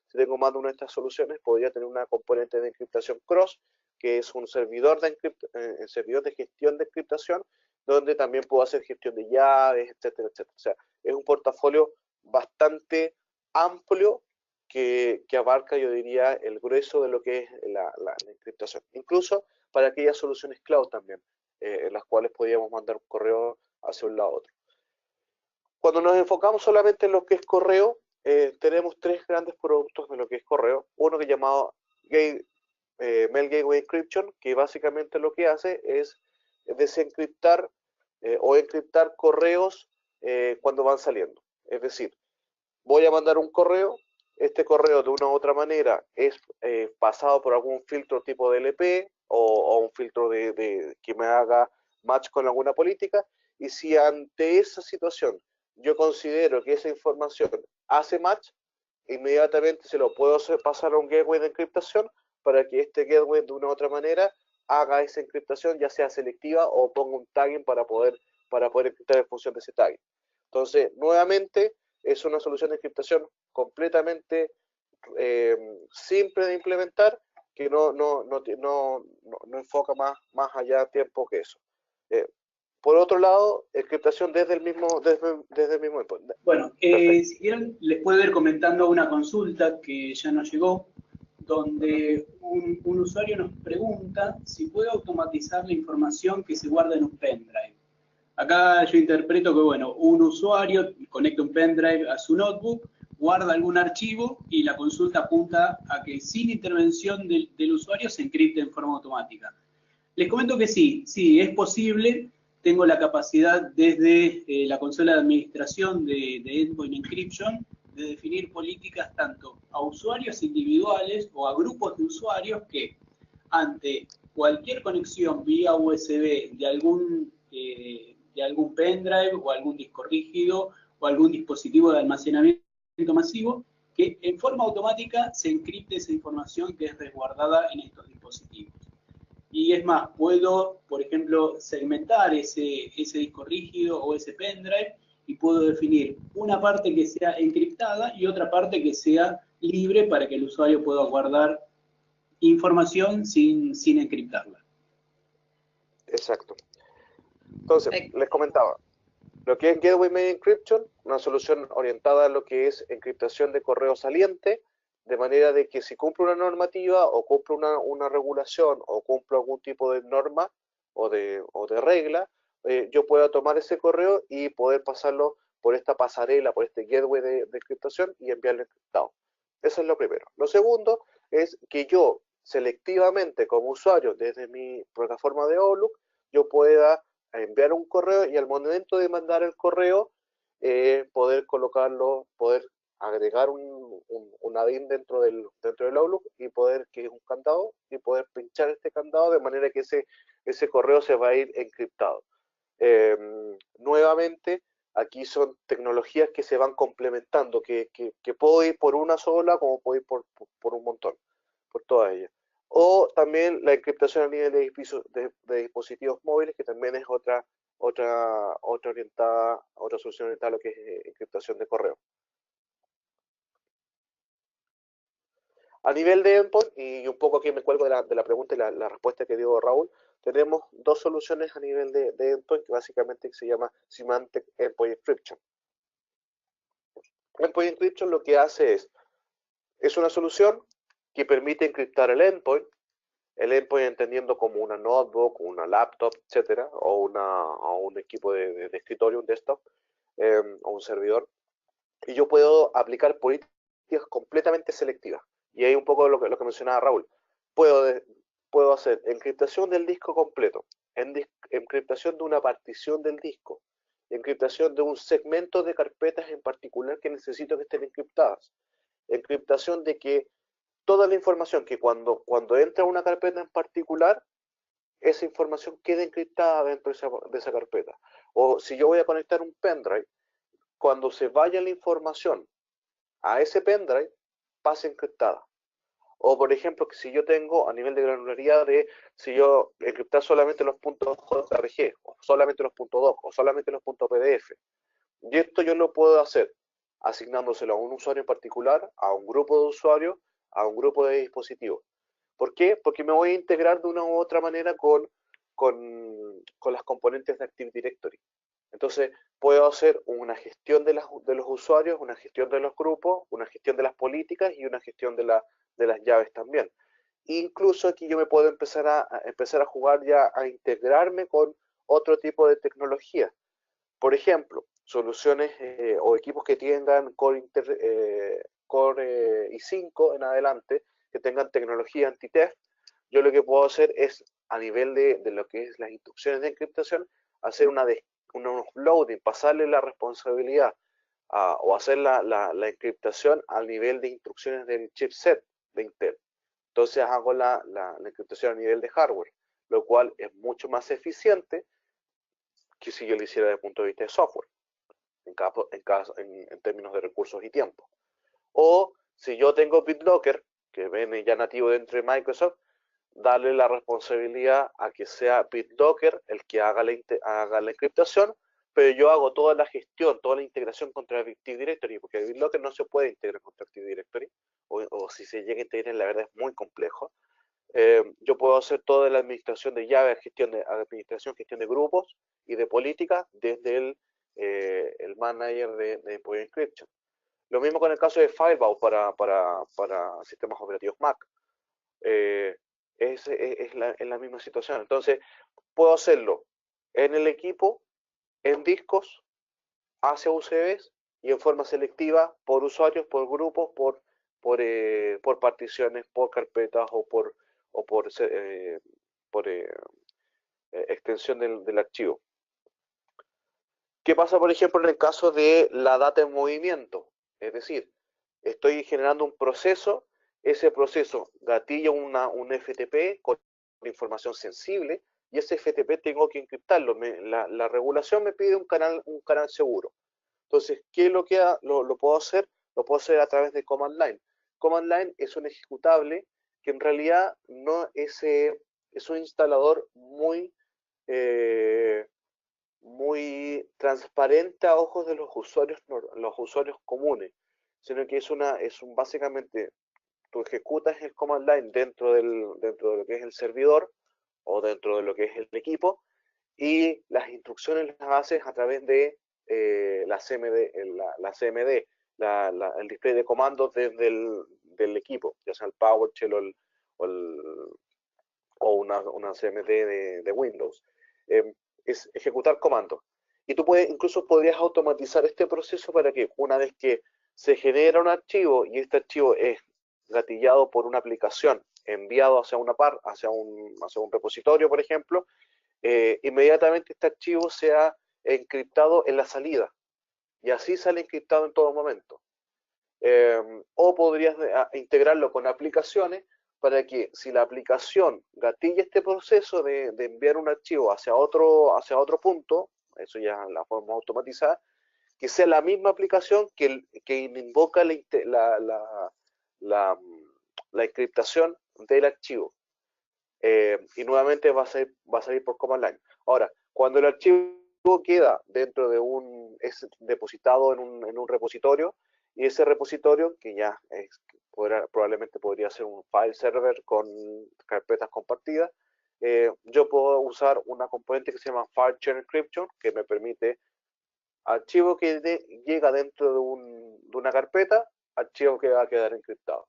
si tengo más de una de estas soluciones, podría tener una componente de encriptación cross, que es un servidor de gestión de encriptación, donde también puedo hacer gestión de llaves, etcétera, etcétera. O sea, es un portafolio bastante amplio que abarca, yo diría, el grueso de lo que es la encriptación. Incluso para aquellas soluciones cloud también, en las cuales podíamos mandar un correo hacia un lado a otro. Cuando nos enfocamos solamente en lo que es correo, tenemos 3 grandes productos de lo que es correo. Uno que es llamado Mail Gateway Encryption, que básicamente lo que hace es desencriptar o encriptar correos cuando van saliendo. Es decir, voy a mandar un correo, este correo de una u otra manera es pasado por algún filtro tipo DLP o un filtro que me haga match con alguna política, y si ante esa situación yo considero que esa información hace match, inmediatamente se lo puedo pasar a un gateway de encriptación para que este gateway de una u otra manera haga esa encriptación, ya sea selectiva o ponga un tagging para poder encriptar en función de ese tagging. Entonces, nuevamente, es una solución de encriptación completamente simple de implementar, que no enfoca más allá de tiempo que eso. Por otro lado, encriptación desde el mismo endpoint. Bueno, si quieren, les puedo ir comentando una consulta que ya nos llegó, donde un usuario nos pregunta si puede automatizar la información que se guarda en un pendrive. Acá yo interpreto que, bueno, un usuario conecta un pendrive a su notebook, guarda algún archivo y la consulta apunta a que sin intervención del usuario se encripte en forma automática. Les comento que sí, es posible. Tengo la capacidad desde la consola de administración de Endpoint Encryption de definir políticas tanto a usuarios individuales o a grupos de usuarios que ante cualquier conexión vía USB de algún pendrive o algún disco rígido o algún dispositivo de almacenamiento masivo, que en forma automática se encripte esa información que es resguardada en estos dispositivos. Y es más, puedo, por ejemplo, segmentar ese disco rígido o ese pendrive y puedo definir una parte que sea encriptada y otra parte que sea libre para que el usuario pueda guardar información sin encriptarla. Exacto. Entonces, les comentaba, lo que es Gateway Mail Encryption, una solución orientada a lo que es encriptación de correo saliente, de manera de que si cumple una normativa o cumple una regulación o cumple algún tipo de norma o de regla, yo pueda tomar ese correo y poder pasarlo por esta pasarela, por este gateway de encriptación y enviarlo encriptado. Eso es lo primero. Lo segundo es que yo selectivamente como usuario desde mi plataforma de Outlook, yo pueda enviar un correo y al momento de mandar el correo poder colocarlo, poder agregar un add-in dentro del Outlook y poder, que es un candado, y poder pinchar este candado de manera que ese correo se va a ir encriptado. Nuevamente, aquí son tecnologías que se van complementando, que puedo ir por una sola como puedo ir por un montón, por todas ellas. O también la encriptación a nivel de dispositivos móviles, que también es otra solución orientada a lo que es encriptación de correo. A nivel de endpoint, y un poco aquí me cuelgo de la pregunta y la respuesta que dio Raúl, tenemos dos soluciones a nivel de endpoint que básicamente se llama Symantec Endpoint Encryption. Endpoint Encryption lo que hace es una solución que permite encriptar el endpoint entendiendo como una notebook, una laptop, etcétera, o un equipo de escritorio, un desktop, o un servidor, y yo puedo aplicar políticas completamente selectivas. Y ahí un poco lo que mencionaba Raúl. Puedo hacer encriptación del disco completo, encriptación de una partición del disco, encriptación de un segmento de carpetas en particular que necesito que estén encriptadas, encriptación de que toda la información que cuando entra a una carpeta en particular, esa información quede encriptada dentro de esa carpeta. O si yo voy a conectar un pendrive, cuando se vaya la información a ese pendrive, pase encriptada. O por ejemplo, que si yo tengo a nivel de granularidad si yo encriptar solamente los puntos JRG, o solamente los puntos doc, o solamente los puntos PDF. Y esto yo lo puedo hacer asignándoselo a un usuario en particular, a un grupo de usuarios, a un grupo de dispositivos. ¿Por qué? Porque me voy a integrar de una u otra manera con las componentes de Active Directory. Entonces, puedo hacer una gestión de los usuarios, una gestión de los grupos, una gestión de las políticas y una gestión de las llaves también. Incluso aquí yo me puedo empezar a jugar ya a integrarme con otro tipo de tecnología. Por ejemplo, soluciones o equipos que tengan Core i5 en adelante, que tengan tecnología anti-theft, yo lo que puedo hacer es, a nivel de lo que es las instrucciones de encriptación, hacer un offloading, pasarle la responsabilidad o hacer la encriptación al nivel de instrucciones del chipset de Intel. Entonces hago la encriptación a nivel de hardware, lo cual es mucho más eficiente que si yo lo hiciera desde el punto de vista de software, en términos de recursos y tiempo. O si yo tengo BitLocker, que viene ya nativo dentro de Microsoft, darle la responsabilidad a que sea BitLocker el que haga la encriptación, pero yo hago toda la gestión, toda la integración contra el Active Directory, porque el BitLocker no se puede integrar contra Active Directory, o si se llega a integrar, la verdad es muy complejo. Yo puedo hacer toda la administración de llaves, gestión de grupos y de política desde el manager de Point Encryption. Lo mismo con el caso de Firewall para sistemas operativos Mac. Es la misma situación. Entonces, puedo hacerlo en el equipo, en discos, hacia UCBs y en forma selectiva por usuarios, por grupos, por particiones, por carpetas o por extensión del archivo. ¿Qué pasa, por ejemplo, en el caso de la data en movimiento? Es decir, estoy generando un proceso, ese proceso gatilla un FTP con información sensible y ese FTP tengo que encriptarlo. La regulación me pide un canal seguro. Entonces, ¿qué es lo que lo puedo hacer? Lo puedo hacer a través de Command Line. Command Line es un ejecutable que en realidad no es un instalador muy transparente a ojos de los usuarios comunes, sino que básicamente tú ejecutas el command line dentro de lo que es el servidor o dentro de lo que es el equipo y las instrucciones las haces a través de la CMD, el display de comandos del equipo, ya sea el PowerShell o una CMD de Windows. Es ejecutar comandos. Y tú incluso podrías automatizar este proceso para que una vez que se genera un archivo y este archivo es gatillado por una aplicación, enviado hacia un repositorio, por ejemplo, inmediatamente este archivo sea encriptado en la salida. Y así sale encriptado en todo momento. O podrías integrarlo con aplicaciones para que si la aplicación gatilla este proceso de enviar un archivo hacia otro punto, eso ya la forma automatizada, que sea la misma aplicación que invoca la encriptación del archivo. Y nuevamente va a salir por command line. Ahora, cuando el archivo queda dentro es depositado en un repositorio, y ese repositorio, que ya probablemente podría ser un file server con carpetas compartidas, yo puedo usar una componente que se llama File Share Encryption, que me permite archivo que llega dentro de una carpeta, archivo que va a quedar encriptado.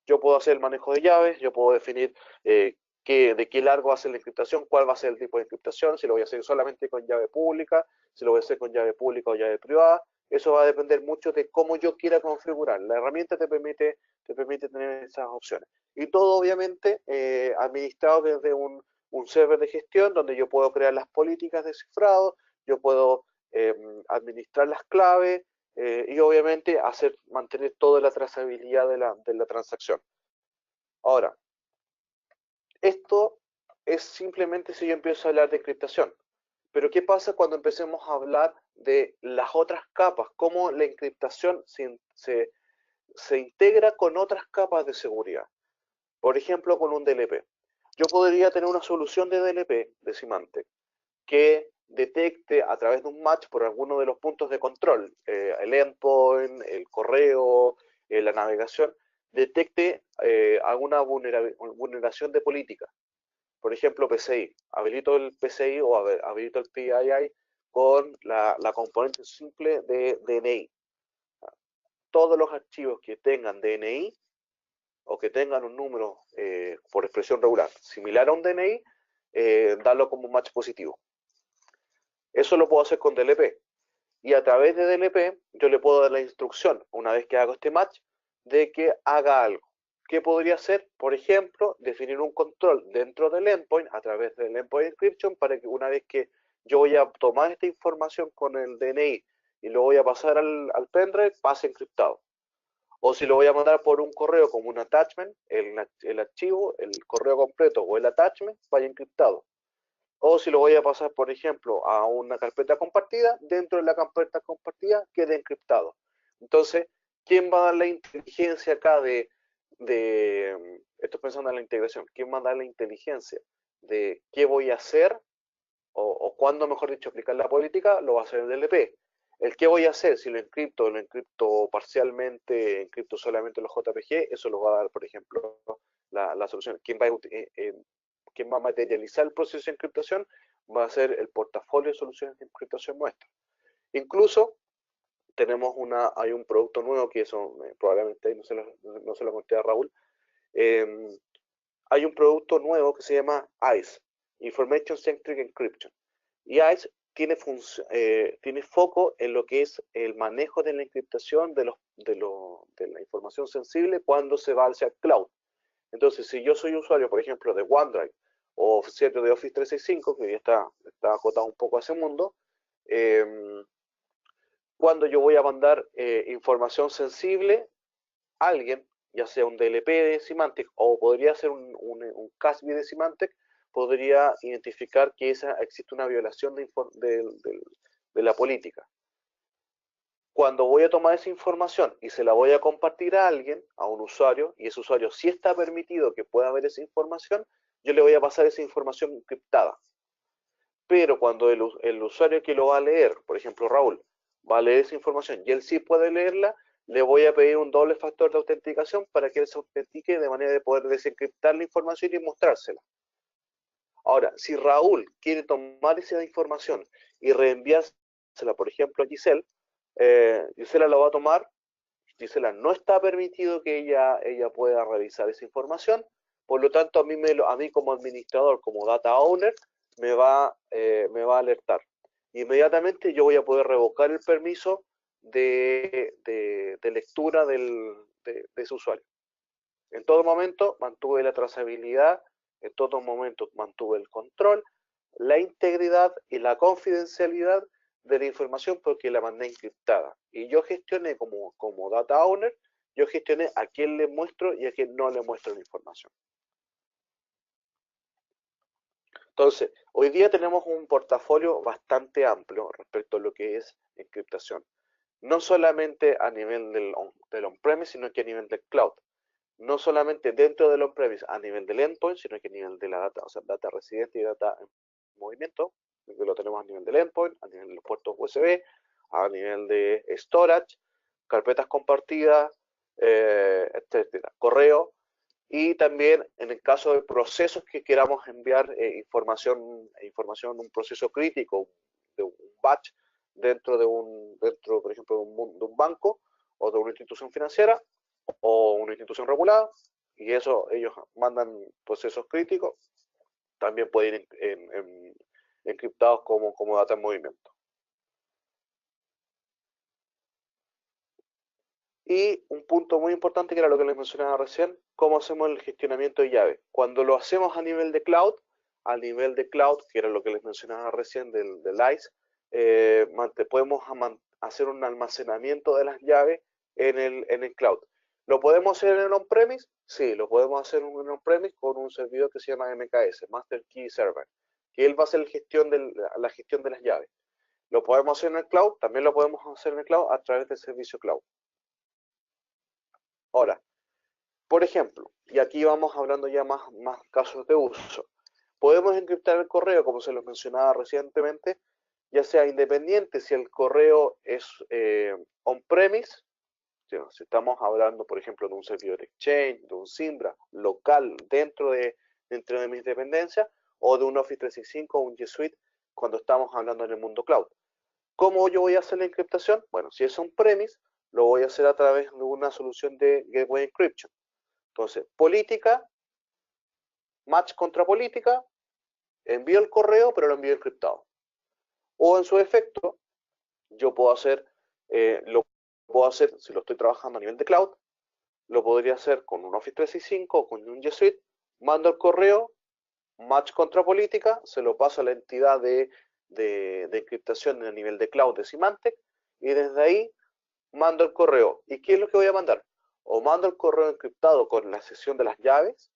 Yo puedo hacer el manejo de llaves, yo puedo definir de qué largo va a ser la encriptación, cuál va a ser el tipo de encriptación, si lo voy a hacer solamente con llave pública, si lo voy a hacer con llave pública o llave privada. Eso va a depender mucho de cómo yo quiera configurar. La herramienta te permite tener esas opciones. Y todo obviamente administrado desde un server de gestión donde yo puedo crear las políticas de cifrado, yo puedo administrar las claves y obviamente mantener toda la trazabilidad de la transacción. Ahora, esto es simplemente si yo empiezo a hablar de encriptación. Pero ¿qué pasa cuando empecemos a hablar de las otras capas? ¿Cómo la encriptación se integra con otras capas de seguridad? Por ejemplo, con un DLP. Yo podría tener una solución de DLP, de Symantec, que detecte a través de un match por alguno de los puntos de control, el endpoint, el correo, la navegación, detecte alguna vulneración de política. Por ejemplo, PCI. Habilito el PCI o habilito el PII con la componente simple de DNI. Todos los archivos que tengan DNI o que tengan un número por expresión regular similar a un DNI, darlo como un match positivo. Eso lo puedo hacer con DLP. Y a través de DLP yo le puedo dar la instrucción, una vez que hago este match, de que haga algo. ¿Qué podría hacer? Por ejemplo, definir un control dentro del endpoint a través del endpoint encryption para que una vez que yo voy a tomar esta información con el DNI y lo voy a pasar al pendrive, pase encriptado. O si lo voy a mandar por un correo como un attachment, el archivo, el correo completo o el attachment vaya encriptado. O si lo voy a pasar, por ejemplo, a una carpeta compartida, dentro de la carpeta compartida quede encriptado. Entonces, ¿quién va a dar la inteligencia acá estoy pensando en la integración, quién va a dar la inteligencia de qué voy a hacer o cuándo, mejor dicho, aplicar la política? Lo va a hacer el DLP. El qué voy a hacer, si lo encripto parcialmente, encripto solamente los JPG, eso lo va a dar, por ejemplo, la solución. ¿Quién va a materializar el proceso de encriptación? Va a ser el portafolio de soluciones de encriptación nuestra. Incluso hay un producto nuevo que eso probablemente no se lo conté a Raúl. Hay un producto nuevo que se llama ICE, Information Centric Encryption. Y ICE tiene foco en lo que es el manejo de la encriptación de la información sensible cuando se va hacia el cloud. Entonces, si yo soy usuario, por ejemplo, de OneDrive o de Office 365, que ya está acotado un poco a ese mundo, cuando yo voy a mandar información sensible a alguien, ya sea un DLP de Symantec o podría ser un CASB de Symantec, podría identificar que existe una violación de la política. Cuando voy a tomar esa información y se la voy a compartir a alguien, a un usuario, y ese usuario sí está permitido que pueda ver esa información, yo le voy a pasar esa información encriptada. Pero cuando el usuario que lo va a leer, por ejemplo Raúl, va a leer esa información y él sí puede leerla, le voy a pedir un doble factor de autenticación para que él se autentique de manera de poder desencriptar la información y mostrársela. Ahora, si Raúl quiere tomar esa información y reenviársela, por ejemplo, a Giselle, Gisela la va a tomar. Gisela no está permitido que ella pueda revisar esa información, por lo tanto a mí como administrador, como data owner, me va a alertar. Inmediatamente yo voy a poder revocar el permiso de lectura de ese usuario. En todo momento mantuve la trazabilidad, en todo momento mantuve el control, la integridad y la confidencialidad de la información porque la mandé encriptada. Y yo gestioné como data owner, yo gestioné a quién le muestro y a quién no le muestro la información. Entonces, hoy día tenemos un portafolio bastante amplio respecto a lo que es encriptación. No solamente a nivel del on-premise, sino que a nivel del cloud. No solamente dentro del on-premise a nivel del endpoint, sino que a nivel de la data, o sea, data residente y data en movimiento, que lo tenemos a nivel del endpoint, a nivel de los puertos USB, a nivel de storage, carpetas compartidas, etcétera, correo, y también en el caso de procesos que queramos enviar información, un proceso crítico, de un batch dentro, por ejemplo, de un banco o de una institución financiera o una institución regulada, y eso ellos mandan procesos críticos, también pueden ir encriptados como data en movimiento. Y un punto muy importante que era lo que les mencionaba recién, cómo hacemos el gestionamiento de llave. Cuando lo hacemos a nivel de cloud, que era lo que les mencionaba recién del ICE, podemos hacer un almacenamiento de las llaves en el cloud. ¿Lo podemos hacer en el on-premise? Sí, lo podemos hacer en un on-premise con un servidor que se llama MKS, Master Key Server, que él va a hacer la gestión de las llaves. ¿Lo podemos hacer en el cloud? También lo podemos hacer en el cloud a través del servicio cloud. Ahora, por ejemplo, y aquí vamos hablando ya más casos de uso, podemos encriptar el correo, como se los mencionaba recientemente, ya sea independiente, si el correo es on-premise, si estamos hablando, por ejemplo, de un servidor Exchange, de un Symbra local dentro de mis dependencias, o de un Office 365 o un G Suite, cuando estamos hablando en el mundo cloud. ¿Cómo yo voy a hacer la encriptación? Bueno, si es on-premise, lo voy a hacer a través de una solución de Gateway Encryption. Entonces, política, match contra política, envío el correo, pero lo envío encriptado. O en su efecto, yo puedo hacer, si lo estoy trabajando a nivel de cloud, lo podría hacer con un Office 365 o con un G Suite, mando el correo, match contra política, se lo paso a la entidad de encriptación a nivel de cloud de Symantec, y desde ahí mando el correo. ¿Y qué es lo que voy a mandar? O mando el correo encriptado con la sesión de las llaves,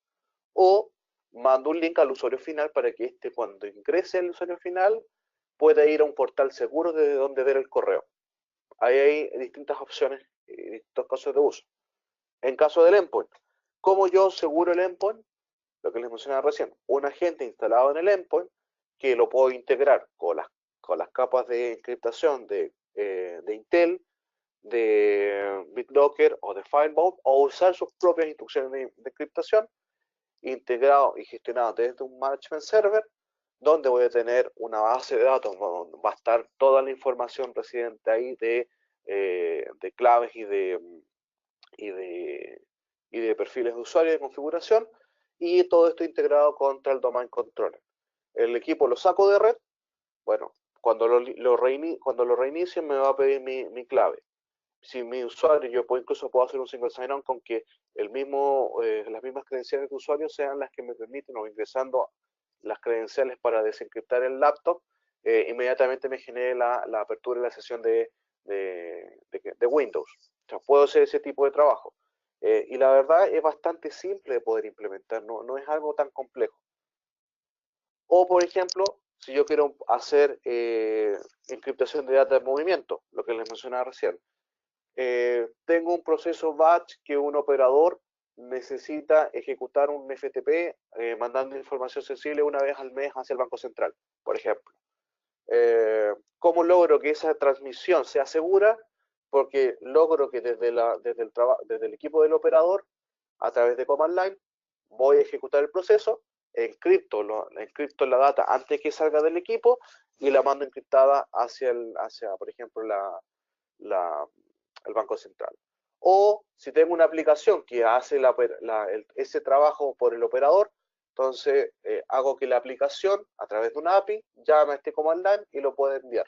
o mando un link al usuario final para que cuando ingrese el usuario final, pueda ir a un portal seguro desde donde ver el correo. Ahí hay distintas opciones y distintos casos de uso. En caso del endpoint, ¿cómo yo seguro el endpoint? Lo que les mencionaba recién, un agente instalado en el endpoint que lo puedo integrar con las capas de encriptación de Intel, de BitLocker o de Firewall, o usar sus propias instrucciones de encriptación integrado y gestionado desde un management server, donde voy a tener una base de datos donde va a estar toda la información residente ahí de claves y de perfiles de usuario y de configuración, y todo esto integrado contra el domain controller. El equipo lo saco de red, bueno, cuando lo reinicie me va a pedir mi clave. Si mi usuario, yo incluso puedo hacer un single sign-on con que las mismas credenciales de usuario sean las que me permiten, o ingresando las credenciales para desencriptar el laptop, inmediatamente me genere la apertura de la sesión de Windows. O sea, puedo hacer ese tipo de trabajo. Y la verdad es bastante simple de poder implementar, no es algo tan complejo. O, por ejemplo, si yo quiero hacer encriptación de data de movimiento, lo que les mencionaba recién. Tengo un proceso batch que un operador necesita ejecutar un FTP mandando información sensible una vez al mes hacia el Banco Central, por ejemplo. ¿Cómo logro que esa transmisión sea segura? Porque logro que desde el equipo del operador, a través de command line, voy a ejecutar el proceso, encripto la data antes que salga del equipo y la mando encriptada hacia por ejemplo, el Banco Central. O si tengo una aplicación que hace ese trabajo por el operador, entonces hago que la aplicación, a través de una API, llame a este command line y lo pueda enviar.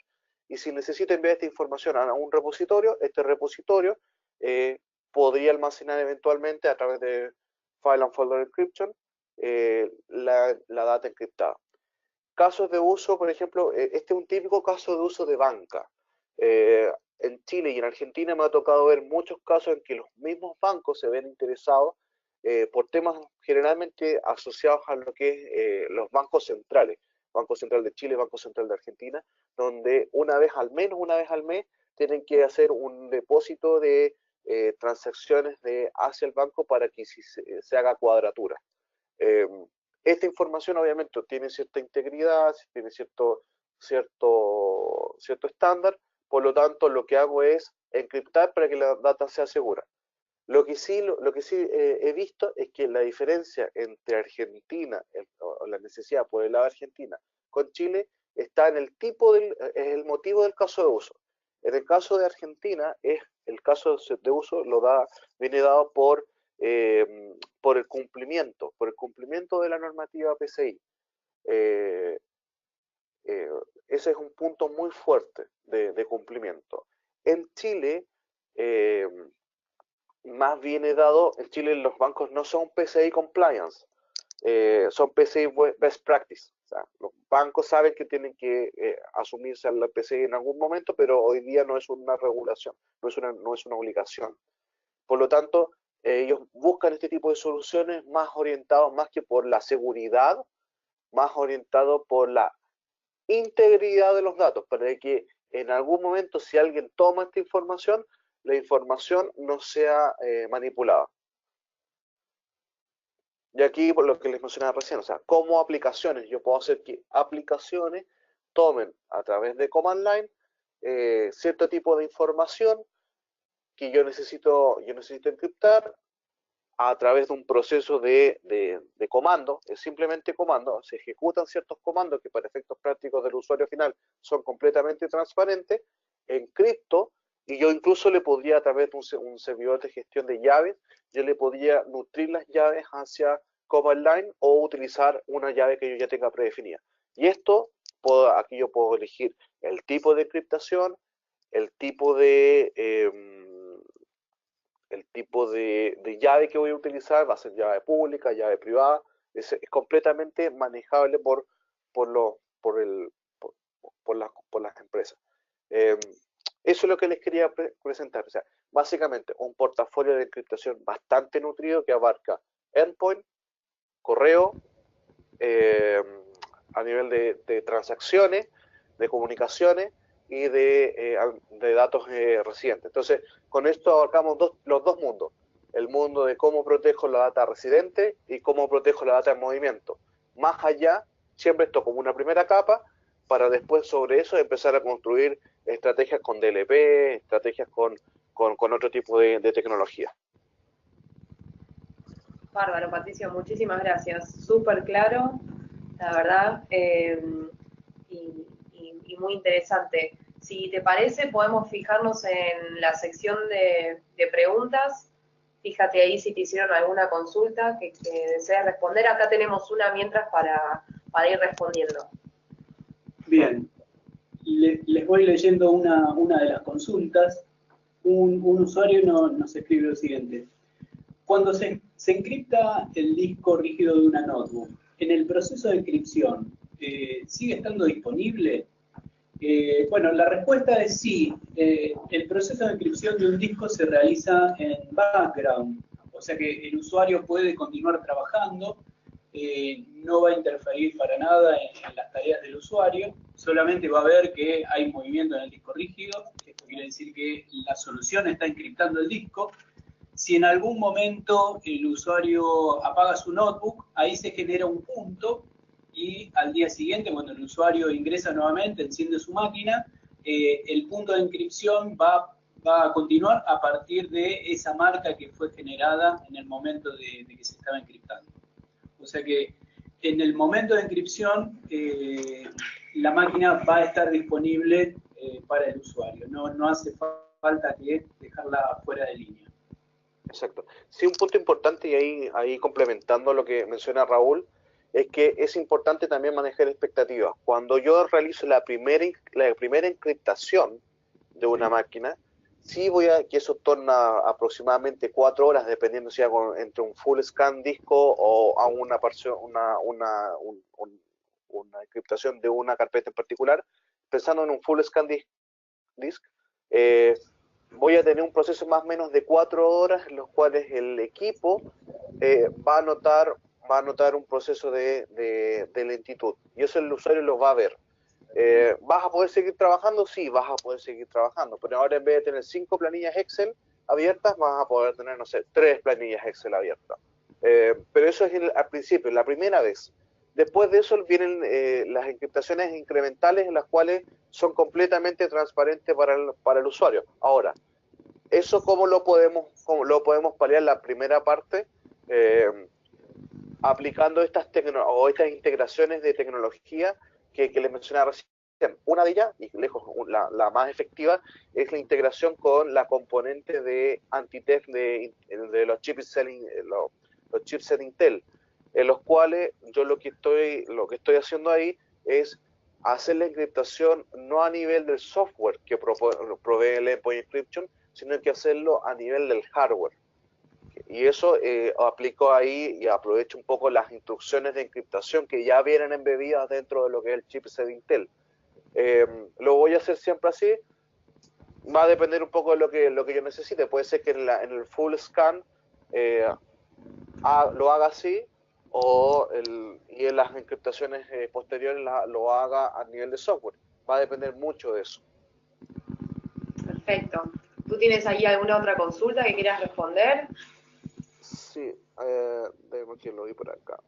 Y si necesito enviar esta información a un repositorio, este repositorio podría almacenar eventualmente a través de File and Folder Encryption la data encriptada. Casos de uso, por ejemplo, este es un típico caso de uso de banca. En Chile y en Argentina me ha tocado ver muchos casos en que los mismos bancos se ven interesados por temas generalmente asociados a lo que es los bancos centrales, Banco Central de Chile, Banco Central de Argentina, donde una vez al mes tienen que hacer un depósito de transacciones hacia el banco para que se haga cuadratura. Esta información obviamente tiene cierta integridad, tiene cierto estándar, por lo tanto lo que hago es encriptar para que la data sea segura. Lo que sí he visto es que la diferencia entre Argentina, o la necesidad por el lado de Argentina con Chile, está en es el motivo del caso de uso. En el caso de Argentina, el caso de uso viene dado por el cumplimiento de la normativa PCI. Ese es un punto muy fuerte de cumplimiento. En Chile, más viene dado, en Chile los bancos no son PCI compliance, son PCI best practice. O sea, los bancos saben que tienen que asumirse a la PCI en algún momento, pero hoy día no es una regulación, no es una obligación. Por lo tanto, ellos buscan este tipo de soluciones más orientados, más que por la seguridad, más orientado por la integridad de los datos, para que en algún momento, si alguien toma esta información, la información no sea manipulada. Y aquí, por lo que les mencionaba recién, o sea, como aplicaciones, yo puedo hacer que aplicaciones tomen a través de command line cierto tipo de información que yo necesito encriptar a través de un proceso de comando, es simplemente comando, se ejecutan ciertos comandos que para efectos prácticos del usuario final son completamente transparentes, encripto, y yo incluso le podría, a través de un servidor de gestión de llaves, yo le podría nutrir las llaves hacia command line o utilizar una llave que yo ya tenga predefinida. Y esto, aquí yo puedo elegir el tipo de encriptación, el tipo de el tipo de llave que voy a utilizar va a ser llave pública, llave privada, es completamente manejable por, por las empresas. Eso es lo que les quería presentar. O sea, básicamente un portafolio de encriptación bastante nutrido que abarca endpoint, correo, a nivel de transacciones, de comunicaciones y de datos residentes. Entonces, con esto abarcamos los dos mundos. El mundo de cómo protejo la data residente y cómo protejo la data en movimiento. Más allá, siempre esto como una primera capa, para después sobre eso empezar a construir estrategias con DLP, estrategias con otro tipo de tecnología. Bárbaro, Patricio, muchísimas gracias. Súper claro, la verdad, y muy interesante. Si te parece, podemos fijarnos en la sección de preguntas. Fíjate ahí si te hicieron alguna consulta que deseas responder. Acá tenemos una mientras para ir respondiendo. Bien, les voy leyendo una de las consultas. Un usuario nos escribe lo siguiente. Cuando se encripta el disco rígido de una notebook, en el proceso de encripción, ¿sigue estando disponible? Bueno, la respuesta es sí. El proceso de encripción de un disco se realiza en background, o sea que el usuario puede continuar trabajando, no va a interferir para nada en las tareas del usuario, solamente va a ver que hay movimiento en el disco rígido. Esto quiere decir que la solución está encriptando el disco. Si en algún momento el usuario apaga su notebook, ahí se genera un punto y al día siguiente, cuando el usuario ingresa nuevamente, enciende su máquina, el punto de encripción va a continuar a partir de esa marca que fue generada en el momento de que se estaba encriptando. O sea que en el momento de encripción, la máquina va a estar disponible para el usuario. No hace falta que dejarla fuera de línea. Exacto. Sí, un punto importante, y ahí complementando lo que menciona Raúl, es que es importante también manejar expectativas. Cuando yo realizo la primera encriptación de una máquina, sí que eso torna aproximadamente 4 horas, dependiendo si hago entre un full scan disco o a una encriptación de una carpeta en particular. Pensando en un full scan disk, voy a tener un proceso más o menos de 4 horas en los cuales el equipo va a notar un proceso de lentitud, y eso el usuario lo va a ver. ¿Vas a poder seguir trabajando? Sí, vas a poder seguir trabajando, pero ahora en vez de tener 5 planillas Excel abiertas, vas a poder tener, no sé, 3 planillas Excel abiertas. Pero eso es al principio, la primera vez. Después de eso vienen las encriptaciones incrementales, en las cuales son completamente transparentes para el usuario. Ahora, ¿eso cómo lo podemos paliar? La primera parte, aplicando estas integraciones de tecnología que les mencionaba recién. Una de ellas, y lejos la más efectiva, es la integración con la componente de anti-theft de los chipset Intel, en los cuales yo lo que estoy haciendo ahí es hacer la encriptación no a nivel del software que provee el Endpoint Encryption, sino que hacerlo a nivel del hardware. Y eso aplico ahí y aprovecho un poco las instrucciones de encriptación que ya vienen embebidas dentro de lo que es el chipset de Intel. Lo voy a hacer siempre así. Va a depender un poco de lo que yo necesite. Puede ser que en el full scan lo haga así, y en las encriptaciones posteriores lo haga a nivel de software. Va a depender mucho de eso. Perfecto. ¿Tú tienes ahí alguna otra consulta que quieras responder? Sí, vemos que lo vi por acá.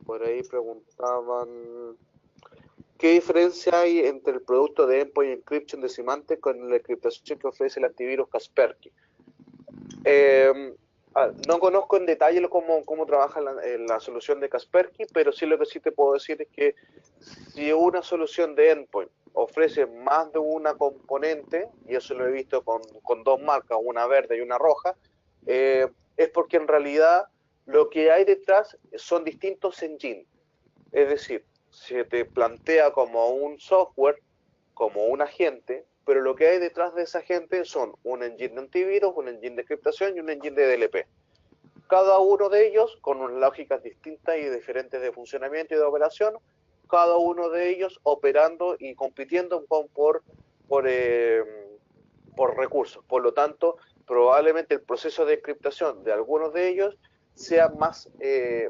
Por ahí preguntaban, ¿qué diferencia hay entre el producto de Endpoint Encryption de Symantec con la encriptación que ofrece el antivirus Kaspersky? No conozco en detalle cómo trabaja la solución de Kaspersky, pero sí lo que sí te puedo decir es que si una solución de endpoint ofrece más de una componente, y eso lo he visto con 2 marcas, una verde y una roja, es porque en realidad lo que hay detrás son distintos engines. Es decir, se te plantea como un software, como un agente, pero lo que hay detrás de esa gente son un engine de antivirus, un engine de encriptación y un engine de DLP. Cada uno de ellos con unas lógicas distintas y diferentes de funcionamiento y de operación, cada uno de ellos operando y compitiendo por recursos. Por lo tanto, probablemente el proceso de encriptación de algunos de ellos sea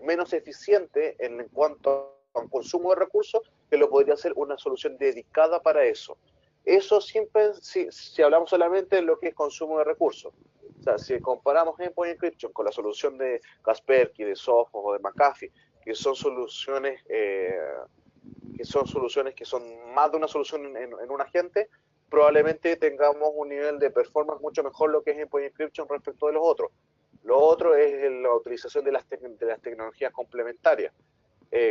menos eficiente en cuanto a consumo de recursos, que lo podría ser una solución dedicada para eso. Eso siempre, si hablamos solamente de lo que es consumo de recursos. O sea, si comparamos Endpoint Encryption con la solución de Kaspersky, de Sophos o de McAfee, que son soluciones que son más de una solución en un agente, probablemente tengamos un nivel de performance mucho mejor lo que es Endpoint Encryption respecto de los otros. Lo otro es la utilización de las tecnologías complementarias.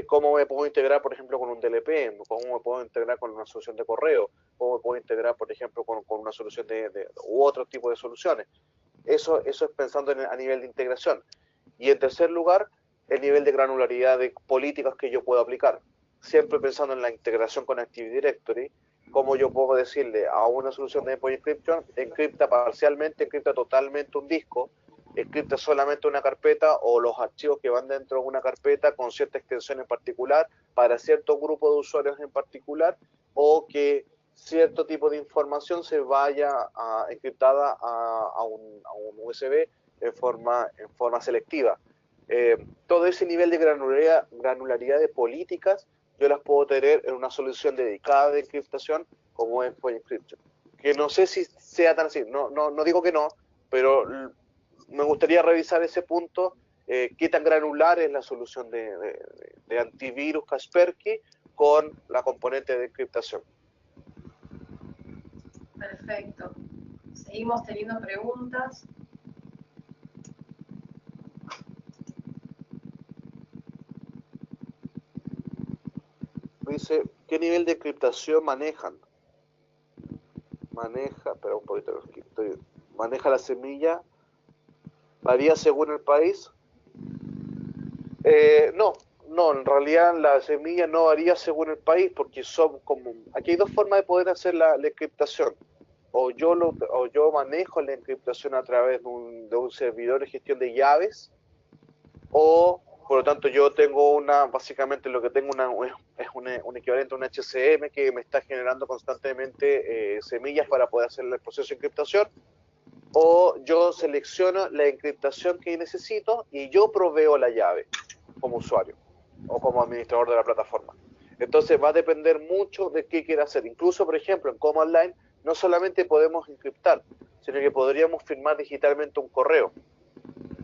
¿Cómo me puedo integrar, por ejemplo, con un DLP? ¿Cómo me puedo integrar con una solución de correo? ¿Cómo me puedo integrar, por ejemplo, con una solución u otro tipo de soluciones? Eso es pensando a nivel de integración. Y en tercer lugar, el nivel de granularidad de políticas que yo puedo aplicar. Siempre pensando en la integración con Active Directory, cómo yo puedo decirle a una solución de Endpoint Encryption, encripta parcialmente, encripta totalmente un disco, encripta solamente una carpeta o los archivos que van dentro de una carpeta con cierta extensión en particular para cierto grupo de usuarios en particular, o que cierto tipo de información se vaya encriptada a un USB en forma selectiva. Todo ese nivel de granularidad de políticas yo las puedo tener en una solución dedicada de encriptación como Endpoint Encryption. Que no sé si sea tan así, no digo que no, pero me gustaría revisar ese punto, qué tan granular es la solución de antivirus Kaspersky con la componente de encriptación. Perfecto. Seguimos teniendo preguntas. Dice, ¿qué nivel de encriptación manejan? Espera un poquito, maneja la semilla, varía según el país. No, en realidad la semilla no varía según el país, porque aquí hay dos formas de poder hacer la encriptación. O yo manejo la encriptación a través de un servidor de gestión de llaves, o por lo tanto yo tengo básicamente lo que tengo es un equivalente a un HCM que me está generando constantemente semillas para poder hacer el proceso de encriptación, o yo selecciono la encriptación que necesito y yo proveo la llave como usuario o como administrador de la plataforma. Entonces va a depender mucho de qué quiera hacer. Incluso, por ejemplo, en Command Line no solamente podemos encriptar, sino que podríamos firmar digitalmente un correo.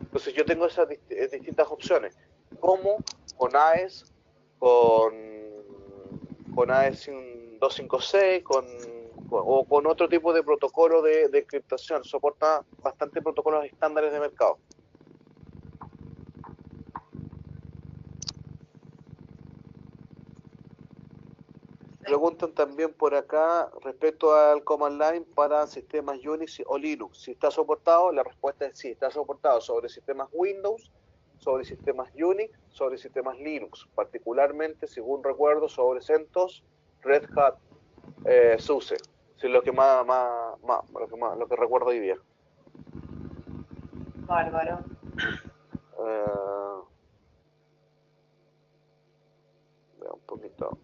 Entonces yo tengo esas distintas opciones, como con AES, con AES 256, o con otro tipo de protocolo de encriptación. Soporta bastante protocolos estándares de mercado. Preguntan también por acá respecto al Command Line para sistemas Unix o Linux. Si está soportado, la respuesta es sí, está soportado sobre sistemas Windows, sobre sistemas Unix, sobre sistemas Linux, particularmente, según recuerdo, sobre CentOS, Red Hat, SUSE. Es lo que lo que recuerdo hoy día. Bárbaro. Vea un poquito.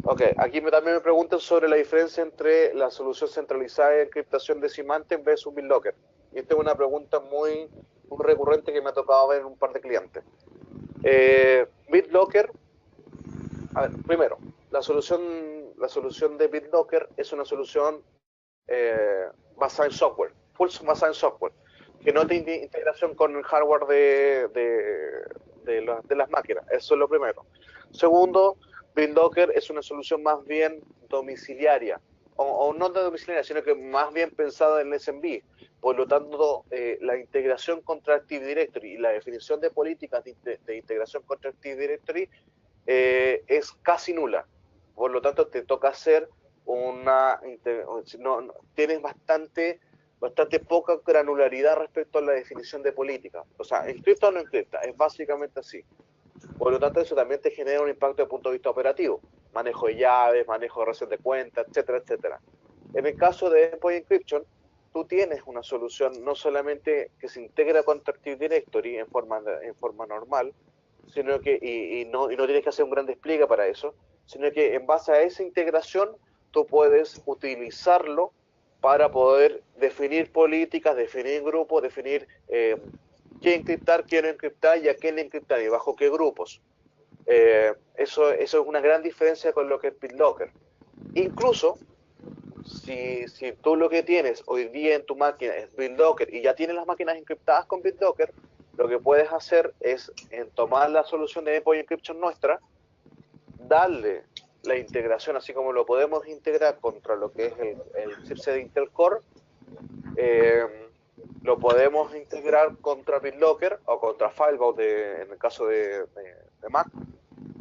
Ok, aquí también me preguntan sobre la diferencia entre la solución centralizada de encriptación de Symantec versus BitLocker. Y esta es una pregunta muy recurrente que me ha tocado ver en un par de clientes. BitLocker, a ver, primero, la solución de BitLocker es una solución basada en software, full basada en software, que no tiene integración con el hardware de las máquinas. Eso es lo primero. Segundo, BitLocker es una solución más bien domiciliaria, o no de domiciliaria, sino que más bien pensada en el SMB. Por lo tanto, la integración contra Active Directory y la definición de políticas de integración contra Active Directory es casi nula. Por lo tanto, te toca hacer tienes bastante poca granularidad respecto a la definición de política. O sea, encripta o no encripta, es básicamente así. Por lo tanto, eso también te genera un impacto desde el punto de vista operativo. manejo de llaves, manejo de reset de cuenta, etcétera, etcétera. En el caso de Endpoint Encryption, tú tienes una solución no solamente que se integra con Active Directory en forma normal, sino que, y no tienes que hacer un gran despliegue para eso, sino que en base a esa integración tú puedes utilizarlo para poder definir políticas, definir grupos, definir qué encriptar, qué no encriptar y a quién encriptar y bajo qué grupos. Eso es una gran diferencia con lo que es BitLocker. Incluso, si tú lo que tienes hoy día en tu máquina es BitLocker y ya tienes las máquinas encriptadas con BitLocker, lo que puedes hacer es tomar la solución de Endpoint Encryption nuestra, darle la integración, así como lo podemos integrar contra lo que es el chipset de Intel Core, lo podemos integrar contra BitLocker o contra Firewall en el caso de Mac,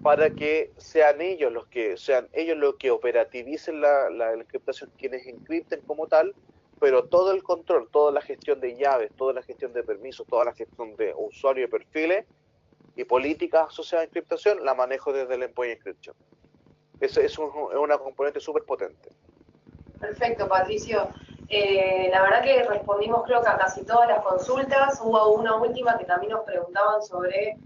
para que sean ellos los que operativicen la encriptación, quienes encripten como tal, pero todo el control, toda la gestión de llaves, toda la gestión de permisos, toda la gestión de usuario y perfiles y políticas asociadas a encriptación, la manejo desde el Endpoint Encryption. Es una componente súper potente. Perfecto, Patricio. La verdad que respondimos creo que a casi todas las consultas. Hubo una última que también nos preguntaban sobre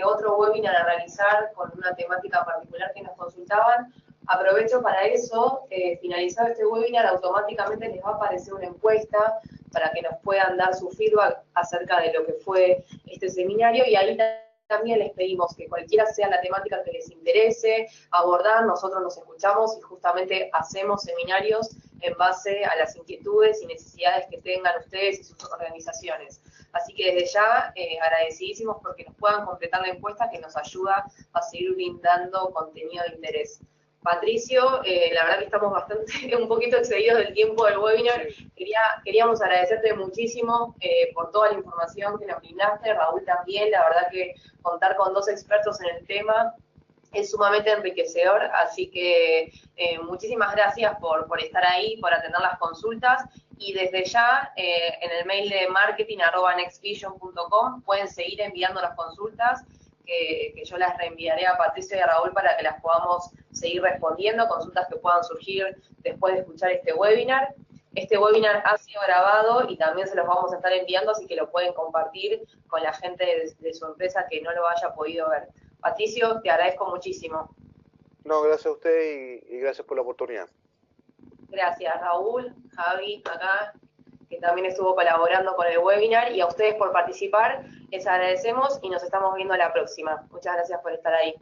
otro webinar a realizar con una temática particular que nos consultaban. Aprovecho para eso, finalizado este webinar, automáticamente les va a aparecer una encuesta para que nos puedan dar su feedback acerca de lo que fue este seminario, y ahí también les pedimos que cualquiera sea la temática que les interese abordar, nosotros nos escuchamos y justamente hacemos seminarios en base a las inquietudes y necesidades que tengan ustedes y sus organizaciones. Así que desde ya, agradecidísimos porque nos puedan completar la encuesta que nos ayuda a seguir brindando contenido de interés. Patricio, la verdad que estamos un poquito excedidos del tiempo del webinar. Queríamos agradecerte muchísimo por toda la información que nos brindaste, Raúl también. La verdad que contar con dos expertos en el tema es sumamente enriquecedor, así que muchísimas gracias por estar ahí, por atender las consultas, y desde ya en el mail de marketing@nextvision.com pueden seguir enviando las consultas, que yo las reenviaré a Patricio y a Raúl para que las podamos seguir respondiendo, consultas que puedan surgir después de escuchar este webinar. Este webinar ha sido grabado y también se los vamos a estar enviando, así que lo pueden compartir con la gente de su empresa que no lo haya podido ver. Patricio, te agradezco muchísimo. No, gracias a usted y gracias por la oportunidad. Gracias, Raúl, Javi, acá, que también estuvo colaborando con el webinar, y a ustedes por participar, les agradecemos y nos estamos viendo la próxima. Muchas gracias por estar ahí.